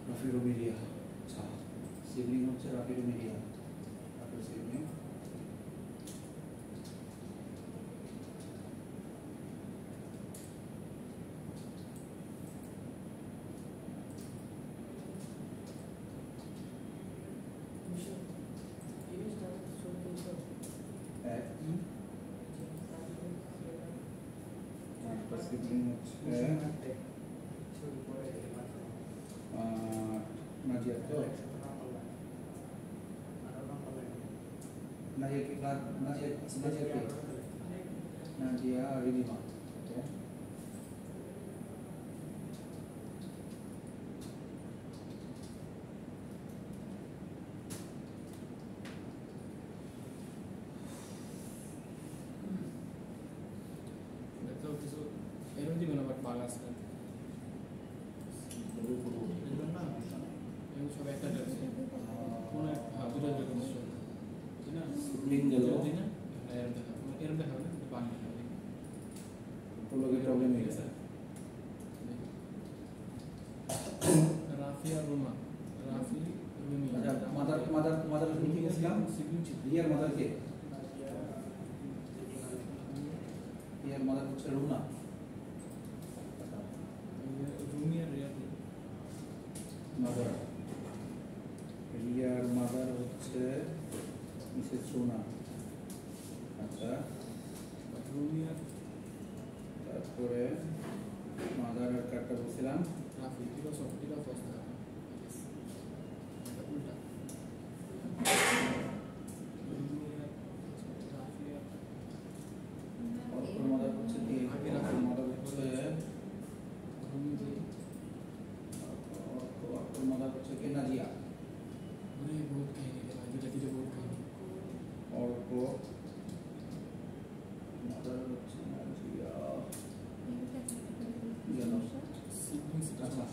রাফিরোমেরিয়া আচ্ছা সিবলিং হচ্ছে রাফিরোমেরিয়া তারপর সিবলিং তারপর সিবলিং হচ্ছে নাজিয়া তো নাজিয়া কি নাজিয়া রিদিমা ওকে দেখো কিছু এরকম দিবেন আবার বাল আছে সব একটা কোনো দুটো দুটো মিশ্রণ তাই না সিবলিং গেল তাই না এরকম দেখা হবে না বাল দেখা হবে প্রোলগে প্রবলেম হয়ে ঠিক গেছে আছে রাফিয়া রোমা রাফি রুমি আচ্ছা মাদার কি বলছিলাম সিবলিং ছিল রিয়ার মাদার কে রিয়ার মাদার হচ্ছে রুনা রুমি আর রিয়া মাদার রিয়ার মাদার হচ্ছে মিসেস রুনা আচ্ছা রুমি আর তারপরে মাদার কার্ডটা বলছিলাম রাফি এটা ফার্স্ট এটা উল্টা রুমি আর রাফি আর অর্কর মাদার হচ্ছে কি অর্কর মাদার হচ্ছে রুমি দিয়ে অর্কর মাদার হচ্ছে কি নাজিয়া ওরে বহুত কাহিনী রে ভাই দুটা দিলে বহুত কাহিনী অর্ক মাদার হচ্ছে নাজিয়া গেল সিবলিংস এটা আচ্ছা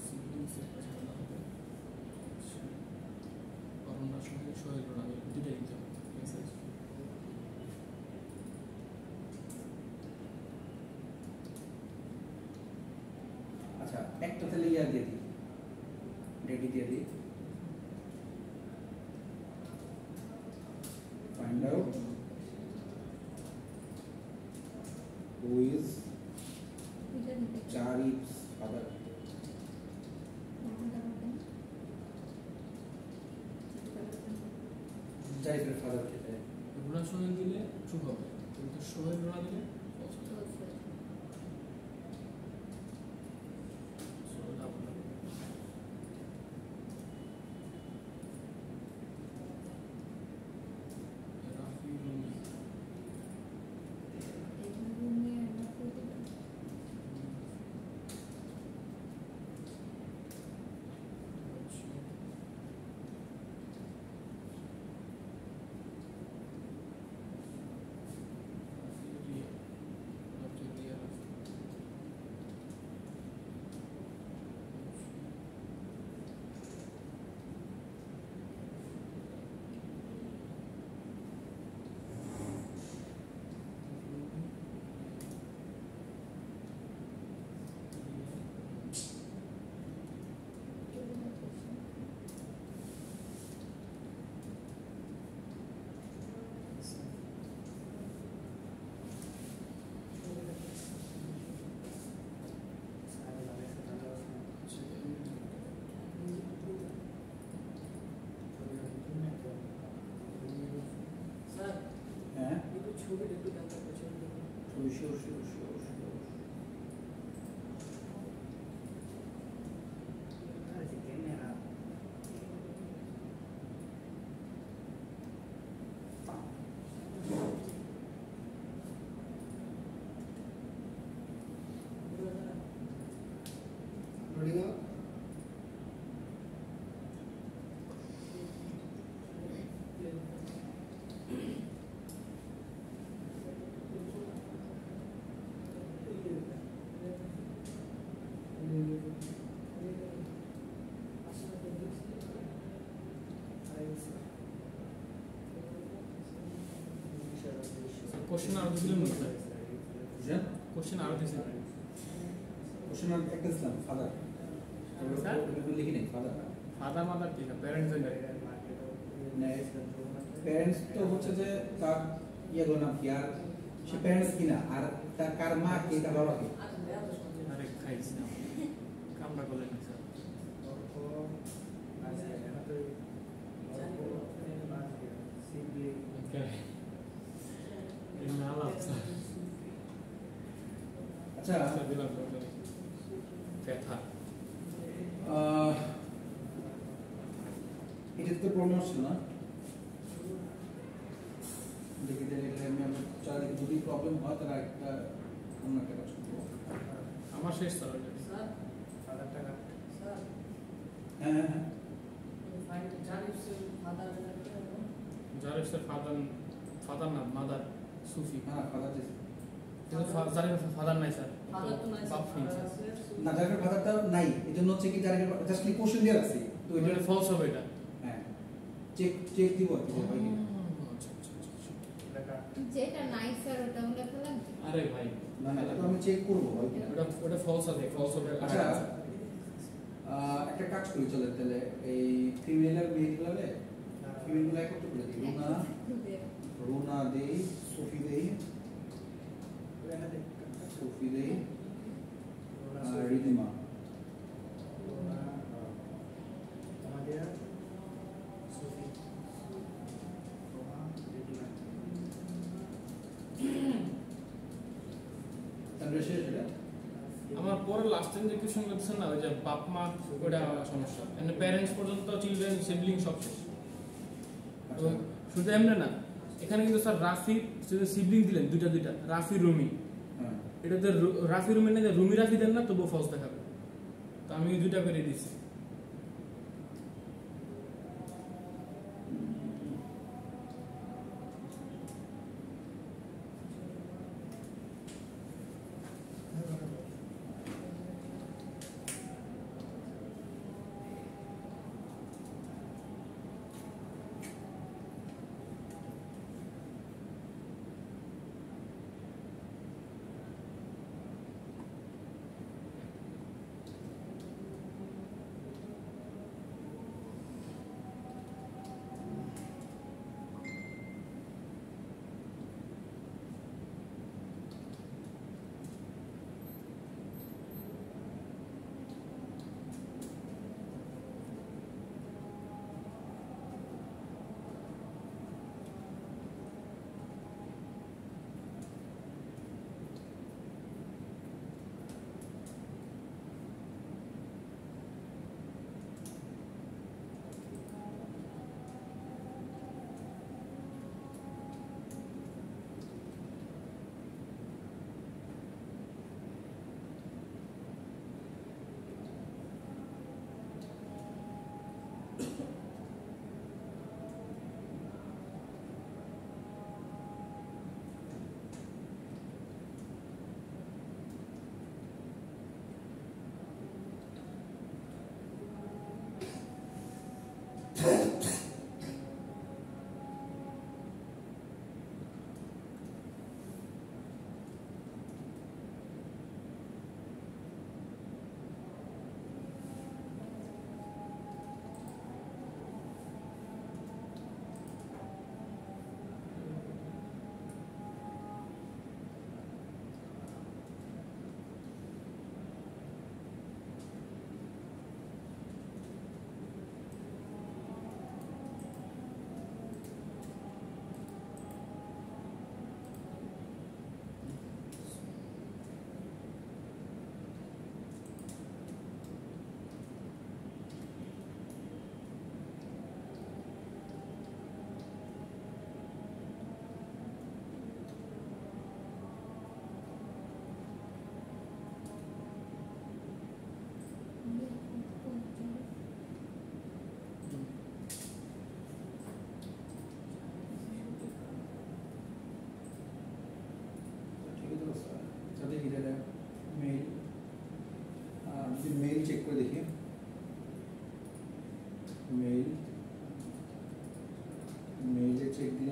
সিবলিংস এটা ঝামেলা হবে করোনার সঙ্গে সোহেল রানি দুটাই দিতে হবে মেসেজ আচ্ছা একটা তাহলে ইয়া দিয়ে দিই রেডি দিয়ে দিই find out who is Zarif's father জারিফের ফাদার খেতে রোনা সোহেল দিলে ট্রু হবে কিন্তু সোহেল রোনা দিলে false হবে। সোহেল আপনার রাফি রুমি রাফি রিয়া কোশ্চেন আরো দিলেন না স্যার? বুঝলেন? কোশ্চেন আরো দিয়েছেন? কোশ্চেন একটা দিলাম ফাদার, স্যার? লিখি নাই ফাদার। ফাদার মাদার কি স্যার? প্যারেন্টস এন্ড প্যারেন্টস তো হচ্ছে যে তার ইয়েগুলো নাম কি, আর সে প্যারেন্টস কিনা, আর তার কার মা কে, কার বাবা কে। আরে খাইছি না কামড়া করলেন না স্যার। আচ্ছা, ব্যথা এটা তো প্রবলেম হচ্ছে না, দেখি তাহলে এটা আমি আমার চারিদিকে যদি প্রবলেম হয় তাহলে একটা অন্য একটা কাজ করবো। আমার শেষ স্যার। স্যার স্যার হ্যাঁ হ্যাঁ হ্যাঁ, find Zarif father Zarif sir father না মাদার সুফি। হ্যাঁ ফাদার দিয়েছে কিন্তু জারিফ ফাদার নাই স্যার, ফাদার তো নাই বাপ ফিন স্যার। না, জারিফের ফাদারটা নাই, এই জন্য হচ্ছে কি জারিফের জাস্ট কি কোশ্চেন দিয়ে রাখছি, তো এটা এটা ফলস হবে এটা। হ্যাঁ চেক দিব আর কি যে হয় কি। আচ্ছা আচ্ছা আচ্ছা। যেটা নাই স্যার ওটা আমরা ফেলাম। আরে ভাই না না, এটা তো আমি চেক করবো হয় কি। ওটা ফলস আছে, ফলস হবে। আচ্ছা, একটা কাজ করি চলে তাহলে, এই ক্রিমিনাল মেয়েগুলোরে ক্রিমিনাল একত্র করে দিই, রুনা দেই, সোফি দেই, সোফি দেই, রিদিমা। তাহলে শেষ এটা। আমার পরে লাস্ট টাইম যে কোশ্চেন করছেন না, ওই যে বাপ মা, ওটা সমস্যা। এন্ড প্যারেন্টস পর্যন্ত, চিলড্রেন, সিবলিং সব শেষ। এবং শুধু এমনি না, এখানে কিন্তু স্যার রাফি শুধু সিবলিং দিলেন দুইটা দুইটা, রাফি রুমি। হ্যাঁ, এটাতে রাফি রুমি না, রুমি রাফি দেন না তবুও ফলস দেখাবে। তো আমি দুইটা করে দিচ্ছি।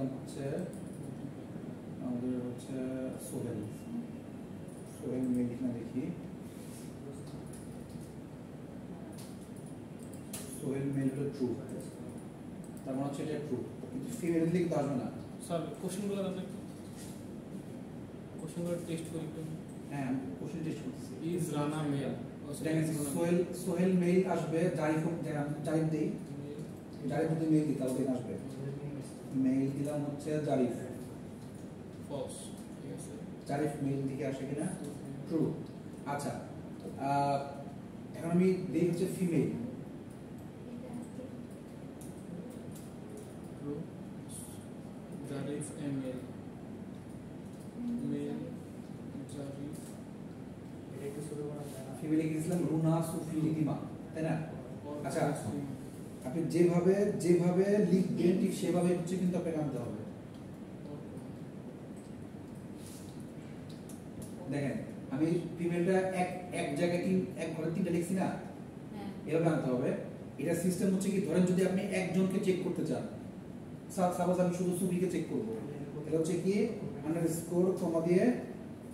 দিলাম হচ্ছে আমাদের হচ্ছে সোহেল মেল কিনা দেখি সোহেল মেল হলো ট্রু তার মানে হচ্ছে এটা ট্রু কিন্তু ফিমেল দিলে কিন্তু আসবে না স্যার কোশ্চেনগুলো আমরা কোশ্চেনগুলো টেস্ট করি একটু হ্যাঁ কোশ্চেন টেস্ট করতেছি ইজ রানা মেল দেখেন সোহেল মেল আসবে জারিফ দেই জারিফ যদি মেল দিই তাহলে আসবে মেল দিলাম হচ্ছে জারিফ ফলস ঠিক আছে জারিফ মেল দিকে আসে কিনা ট্রু আচ্ছা এখন আমি দেই হচ্ছে female true Zarif ML male Zarif এটা একটু ছোট করা যায় না ফিমেলে গিয়েছিলাম রুনা সুফি লিদিমা তাই না আচ্ছা আপনি যেভাবে লিখবেন ঠিক সেভাবে হচ্ছে কিন্তু আপনাকে আনতে হবে দেখেন আমি ফিমেলটা এক জায়গায় এক ঘরে তিনটা লিখছি না হ্যাঁ এভাবে আনতে হবে এটা সিস্টেম হচ্ছে কি ধরেন যদি আপনি একজনকে চেক করতে চান সাপোজ আমি শুধু সুফিকে চেক করব এটা হচ্ছে কি আন্ডারস্কোর কমা দিয়ে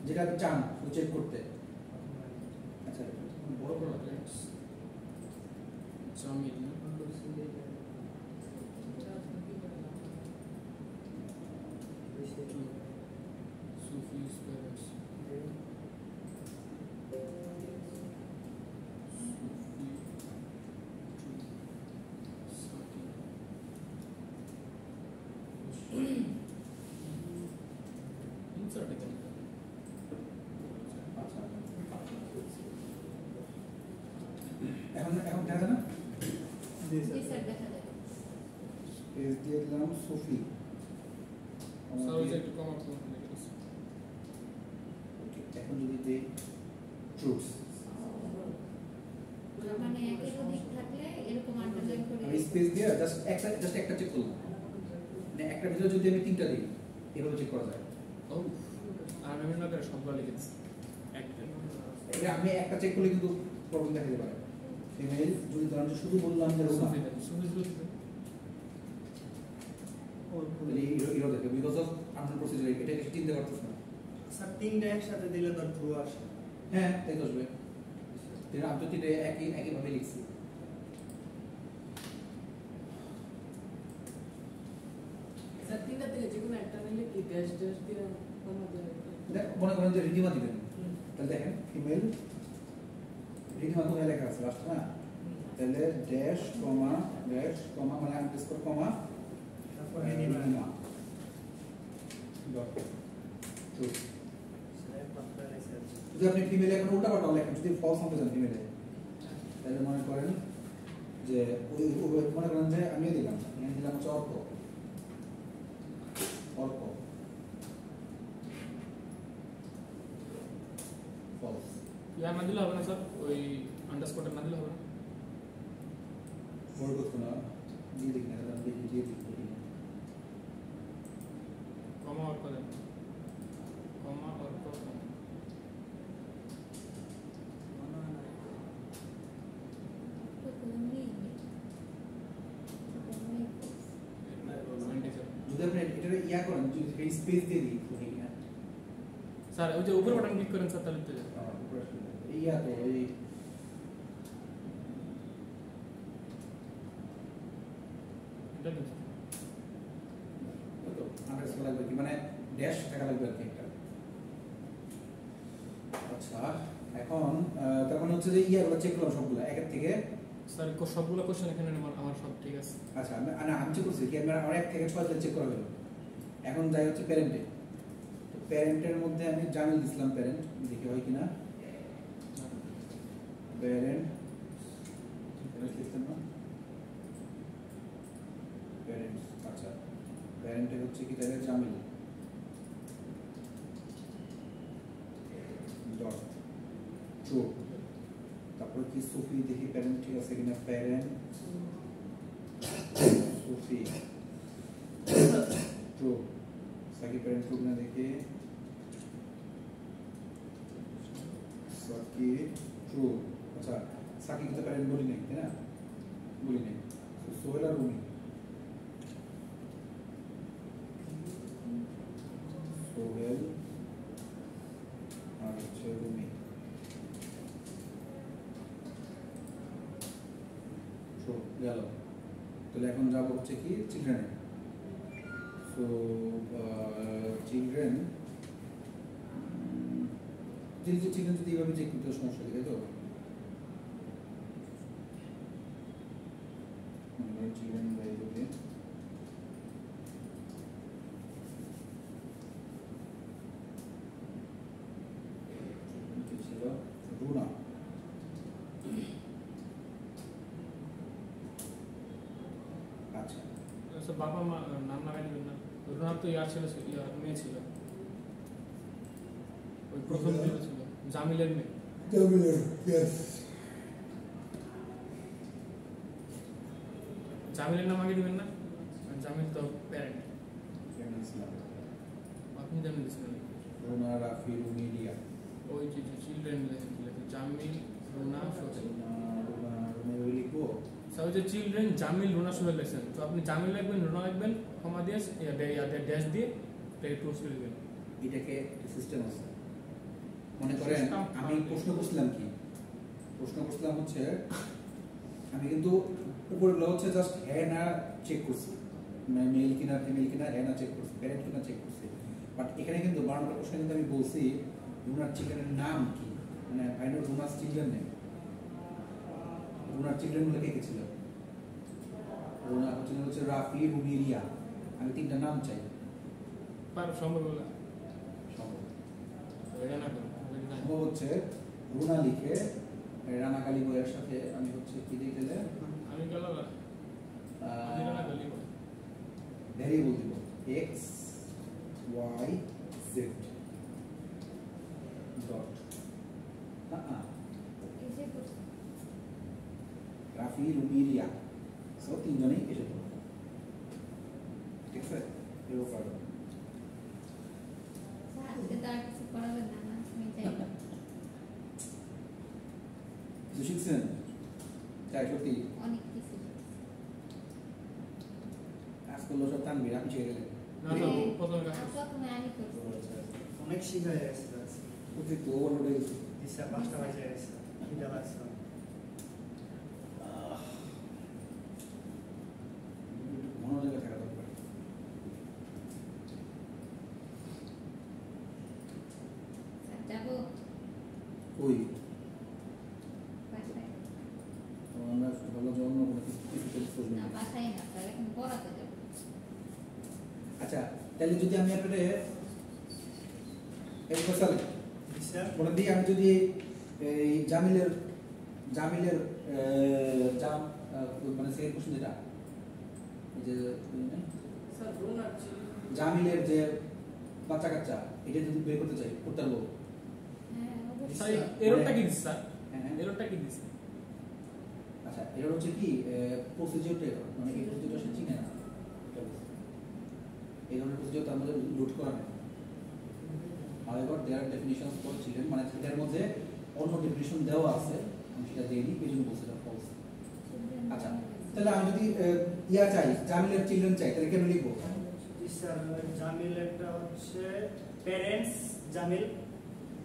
যেটা আপনি চান চেক করতে আচ্ছা বড় বড় লেটস জামিল সুফিস প্যারেন্টস ইনসার্ট এখানে আচ্ছা এখন দেখা যায় না জি স্যার দেখা যাবে পেজ দিয়ে দিলাম সুফি স্যার ওই যে একটু কম আপনি লিখেছেন এখন যদি দেই ট্রুথস মানে একের অধিক থাকলে এরকম আন্ডারলাইন করে আমি স্পেস দিয়ে জাস্ট একটা চেক করলাম মানে একটা ভিতরে যদি আমি তিনটা দিই এভাবে চেক করা যায় ও আর আমি না করে সবগুলো লিখেছি একটা এটা আমি একটা চেক করলে কিন্তু প্রবলেম দেখা যেতে পারে ফিমেল যদি ধরেন যে শুধু বললাম যে রোনা সুফিস তাহলে এরো দেখে বিকজ অফ আননোন প্রসিজার এটা কিছু চিনতে পারতেছ না স্যার তিনটা একসাথে দিলে তো ট্রু আসে হ্যাঁ তাই তো আসবে যেটা আমি তো তিনটে একইভাবে লিখছি স্যার তিনটা থেকে যে কোনো একটা নিলে কি ড্যাশ ড্যাশ দিয়ে কমা যাবে মনে করেন যে রিডিমা দিবেন তাহলে দেখেন ফিমেল রিডিমা কোথায় লেখা আছে লাস্ট না তাহলে ড্যাশ কমা মানে আন্ডারস্কোর কমা তারপর রিডিমা ডট ট্রু স্যার পাঁচটা লেখা আছে যদি আপনি ফিমেলে এখন উল্টা পাল্টা লেখেন যদি ফলস আনতে চান ফিমেলে তাহলে মনে করেন যে ওই মনে করেন যে আমিও দিলাম এখানে দিলাম হচ্ছে অর্ক ফলস ইয়া না দিলে হবে না স্যার ওই আন্ডারস্কোরটা না দিলে হবে না বড় করতে না দিয়ে দেখি না দেখি দিয়ে দেখি কমা আর করে কমা আর করে তো কোনো নেই যদি আপনি এটা ইয়া করেন যদি এই স্পেস দিয়ে দিই দেখি না স্যার ওই যে উপর বাটন ক্লিক করেন স্যার তাহলে তো যাবে ইয়া তো এই এটা দিন তো আন্ডারস্কোর লাগবে কি মানে ড্যাশ থাকা লাগবে আর কি একটা আচ্ছা এখন তার মানে হচ্ছে যে ইয়াগুলো চেক করলাম সবগুলো একের থেকে স্যার সবগুলো কোশ্চেন এখানে আমার সব ঠিক আছে আচ্ছা আমি চেক করছি কি আমার এক থেকে 6 চেক করা হলো এখন যাই হচ্ছে প্যারেন্টে তো প্যারেন্টের মধ্যে আমি জামিল দিছিলাম প্যারেন্ট দেখি হয় কিনা প্যারেন্ট লিখতাম না প্যারেন্টস আচ্ছা প্যারেন্টে হচ্ছে কি তাহলে জামিল ডট ট্রু তারপর কি সুফি দেখি প্যারেন্ট ঠিক আছে কিনা প্যারেন্ট সুফি ট্রু সাকি প্যারেন্ট ট্রু না দেখি সাকি ট্রু আচ্ছা সাকি কিন্তু প্যারেন্ট বলি নাই তাই না বলি নাই সোহেল আর রুমি গেল। তাহলে এখন যাব হচ্ছে কি চিলড্রেনে। সো চিলড্রেন চিলড্রেন যদি এইভাবে চেক করতে সমস্যা কি, তাই তো? চিলড্রেন ভ্যারিয়েবলে কি ছিল? রুনা। আচ্ছা স্যার বাবা মা নাম লাগাই দিবেন না, রুনার তো ইয়ার ছিল, ইয়ার মেয়ে ছিল, ওই প্রথম যেটা ছিল জামিলের মেয়ে। জামিলের নাম আগে দিবেন না, জামিল তো প্যারেন্ট, আপনি জামিল দিচ্ছেন। রুনা, রাফি, রুমিলিয়া। ওই যে চিলড্রেন লেখেন জামিল রুনা সোহেল। রুনা লিখবো। স্যার ওই যে চিলড্রেন জামিল রুনা সোহেল লেখেন, তো আপনি জামিল লিখবেন, রুনা লিখবেন, কমা দিয়ে ড্যাশ দিয়ে ক্লোজ করে দিবেন। এটাকে সিস্টেম আছে। মনে করেন আমি প্রশ্ন করছিলাম কি, প্রশ্ন করছিলাম হচ্ছে আমি কিন্তু উপরগুলো হচ্ছে জাস্ট হ্যাঁ না চেক করছি, মেল কিনা ফিমেল কিনা হ্যাঁ না চেক করছি, প্যারেন্ট কিনা চেক করছি। বাট এখানে কিন্তু 12টা প্রশ্ন কিন্তু আমি বলছি রুনার চিলড্রেনের নাম কি, মানে ফাইন্ড আউট রুনার চিলড্রেন নেম। রুনার চিলড্রেন গুলো কে কে ছিল? রুনার চিলড্রেন হচ্ছে রাফি, রুমিলিয়া। আমি 3টা নাম চাই। সম্ভব হলো সম্ভব এটা না করুন, সম্ভব হচ্ছে রুনা লিখে রানা কালী বইয়ের সাথে আমি হচ্ছে কি দিয়ে গেলে আমি গেল আমি রানা গলি বল ভ্যারিয়েবল দিব এক্স ওয়াই জেড ডট এসে করছে। রাফি, রুমিলিয়া। সো 3জনেই এসে পড়ো, ঠিক আছে? এও পারো। স্যার আজকে তো আর কিছু করাবেন না, আমি চাই। কিছু শিখছেন? তাই সত্যি অনেক কিছু। কাজ করলো সব তানবির, আপনি শিখে গেলেন। না না প্রথমে কাজ আর প্রথমে আমি করছি। অনেক শিখা হয়ে গেছে স্যার। অতিরিক্ত ওভারলোড হয়ে গেছে। স্যার 5টা বাজে গেছে, খিদা লাগছে। ঘন জায়গায় থাকা দরকার। স্যার যাবো ওই বাসায়। আমরা ভালো জন্য কোনো কিছু না বাসায় না স্যার, এখন পড়াতে যাবো। আচ্ছা তাহলে যদি আমি আপনাদের এই ফসল স্যার বলে দিই, আমি যদি এই জামিলের জামিলের জাম মানে সেই কোশ্চেন যেটা এই যে স্যার রুনার ছিল। জামিলের যে বাচ্চা কাচ্চা এটা যদি বের করতে চাই করতে পারবো। হ্যাঁ স্যার অবশ্যই। এররটা কি দিছে স্যার? হ্যাঁ হ্যাঁ। এররটা কি দিছে? আচ্ছা এটা হচ্ছে কি প্রসিজিওরটা মানে এই প্রসিজিওরটা সে চিনে না, এই ধরনের প্রসিজিওর তার মধ্যে লোড করা নেই। However, there are definitions for children, মানে এটার মধ্যে অন্য ডেফিনিশন দেওয়া আছে, আমি সেটা দেইনি, এই জন্য বলছি এটা ফলস। আচ্ছা তাহলে আমি যদি ইয়া চাই জামিলের চিলড্রেন চাই তাহলে কেন লিখবো? স্যার জামিল একটা হচ্ছে প্যারেন্টস জামিল।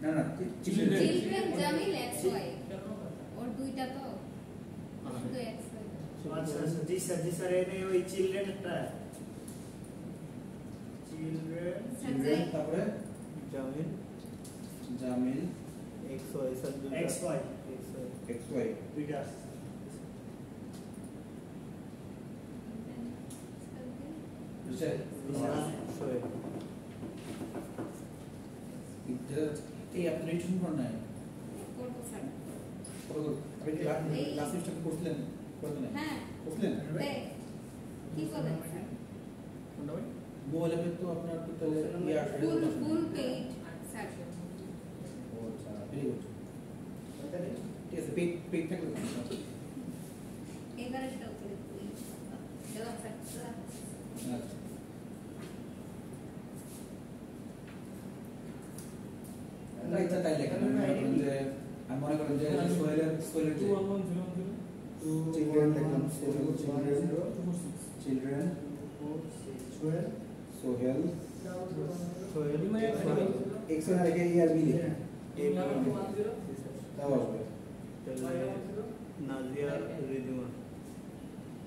না না children children Jamil x y, ওর দুইটা তো শুধু এক্স ওয়াই। আচ্ছা আচ্ছা জি স্যার এনে ওই চিলড্রেনটা চিলড্রেন তারপরে Jamil Jamil x Y sir দুইটা এক্স ওয়াই এক্স ওয়াই দুইটা আছে। বুঝছে? সোহেল এই আপনি রেজিস্ট্রেশন করেন নাই? করবো স্যার। আপনি কি লাস্ট সেমিস্টার করছিলেন? করতেন না? হ্যাঁ করছিলেন? দে কি বলেন স্যার? কোনটা ভাই? মোবাইল অ্যাপে তো আপনার তো তাহলে ইয়ে আসবে। ফুল ফুল পেইড স্যার। ও আচ্ছা ভেরি গুড। ঠিক আছে পেইড পেইড থাকলে এবারে সেটা উপরে তুই দেওয়া স্যার। আচ্ছা রাইটটা তাই লেখা আমি মনে করেন যে সোহেলের যে 2110102 চিলড্রেন লিখলাম চিলড্রেন সোহেল সোহেল সোহেল এক্স না রেখে ইয়ার বি লিখে এই তাও আসবে তাহলে নাজিয়া রিদিমা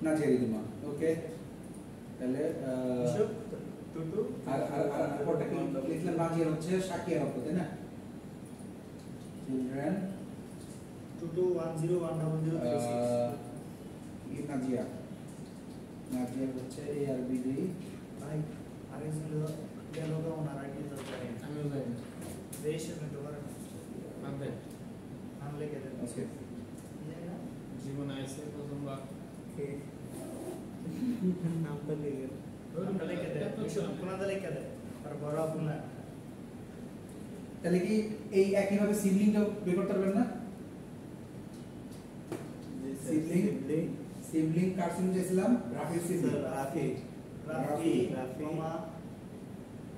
নাজিয়া রিদিমা ওকে তাহলে এসব টুটু আর পরটা কি লিখলাম নাজিয়া হচ্ছে শাকিয়ার অর্থ তাই না চিলড্রেন 22101036 নাজিয়া নাজিয়া হচ্ছে এ আর বি ডি ভাই আগে ছিল গেল তো ওনার আগে তো জানি আমিও যাই না দেশে মে তো করে মানবে নাম লিখে দেন ওকে জীবনে আইসে প্রথমবার কে নামটা লিখে নামটা লিখে দেন কোনাতে লিখে দেন আর বড় আপনার তাহলে কি এই একইভাবে সিবলিংটা বের করতে পারবেন না সিবলিং সিবলিং কার সিবলিং চাইছিলাম রাফির sibling Rafi Rafi Rafi, comma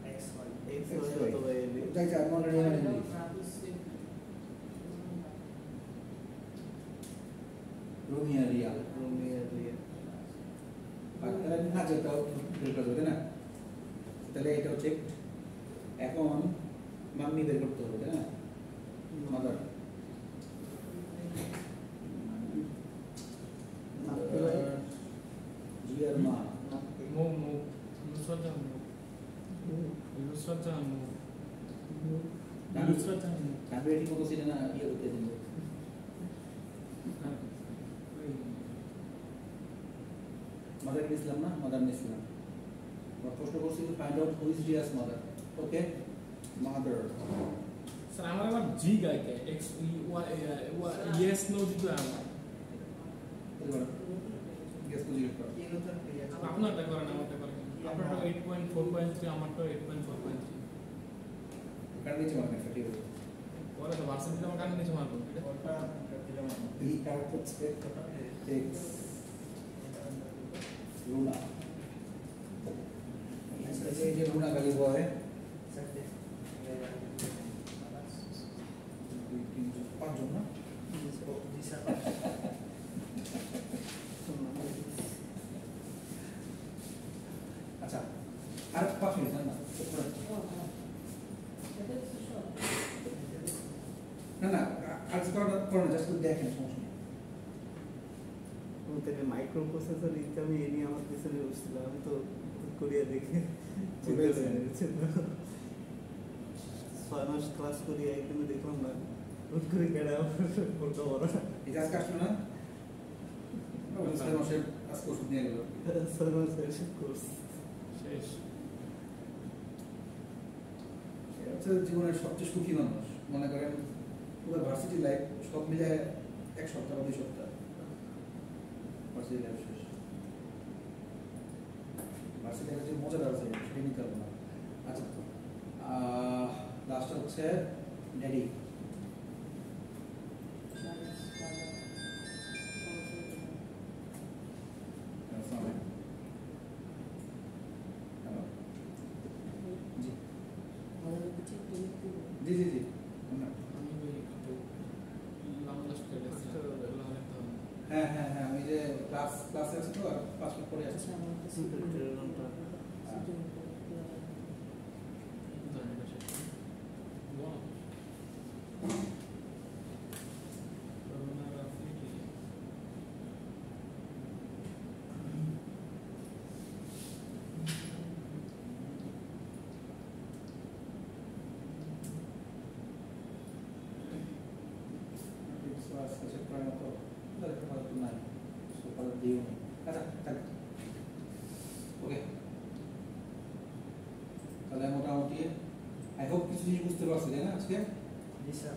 x হয় এক্স অথবা এলি যাই যাই আমি অলরেডি জানি রোমিয়া রিয়াল রোমিও রিয়া আর তাহলে না যেটাও বের করতে হবে না তাহলে এটা হচ্ছে এখন মাম্মি বের করতে হবে তাই না মাদার জিয়ার মা মো মো নুসরাত জাহান মো নুসরাত জাহান মো নুসরাত জাহান মো আমি এটি মতো ছিল না ইয়ে করতে দিন মাদার ইসলাম না মাদার ইসলাম প্রশ্ন করছি find out who is Riya's mother okay mother sir আমার আবার জি গায়কে এক্স ইয়েস নো দিতে আমার গেস তো জিজ্ঞেস করো এগুলো তো ক্লিয়ার আপনারটা করেন আমারটা করেন আপনারটা 8.4.3 আমারটা 8.4.3 কার নিচে মারবেন ঠিক আছে পরে তো ভার্সিটিতে আমার কানে নিচে মারবো এটা ওটা দিলাম এই কার হচ্ছে এক্স লুনা এই যে লুনা গালি বয় সাথে পাঁচজন না জি স্যার আচ্ছা আর 5 মিনিট না না না আজ করোনা জাস্ট দেখেন সমস্যা নেই ওদের মাইক্রো প্রসেসর ইনকামে এ নিয়ে আমার পিছনে বসছিলাম আমি তো কোরিয়া দেখে বুঝতে পেরেছি। 6 মাস ক্লাস করি একদিনে দেখলাম না হুট করে কেডা ফটো বড় এই আজকে আসলো না মাসের আজকে ওষুধ নিয়ে গেল 6 মাস এসে কোর্স শেষ এটা হচ্ছে জীবনের সবচেয়ে সুখী মানুষ মনে করেন পুরো ভার্সিটি লাইফ সব মিলে এক সপ্তাহ বা 2 সপ্তাহ ভার্সিটি লাইফ শেষ ভার্সিটি লাইফের যে মজাটা আছে সেটা নিতে হবে না আচ্ছা লাস্টটা হচ্ছে ড্যাডি জি জি জি আমি ওই একটু বাংলাদেশ করে হ্যাঁ হ্যাঁ হ্যাঁ আমি যে ক্লাসে আছি তো আর 5 মিনিট পরে আসছি ওকে তাহলে মোটামুটি আই হোপ কিছু জিনিস বুঝতে পারছি তাই না আজকে জি স্যার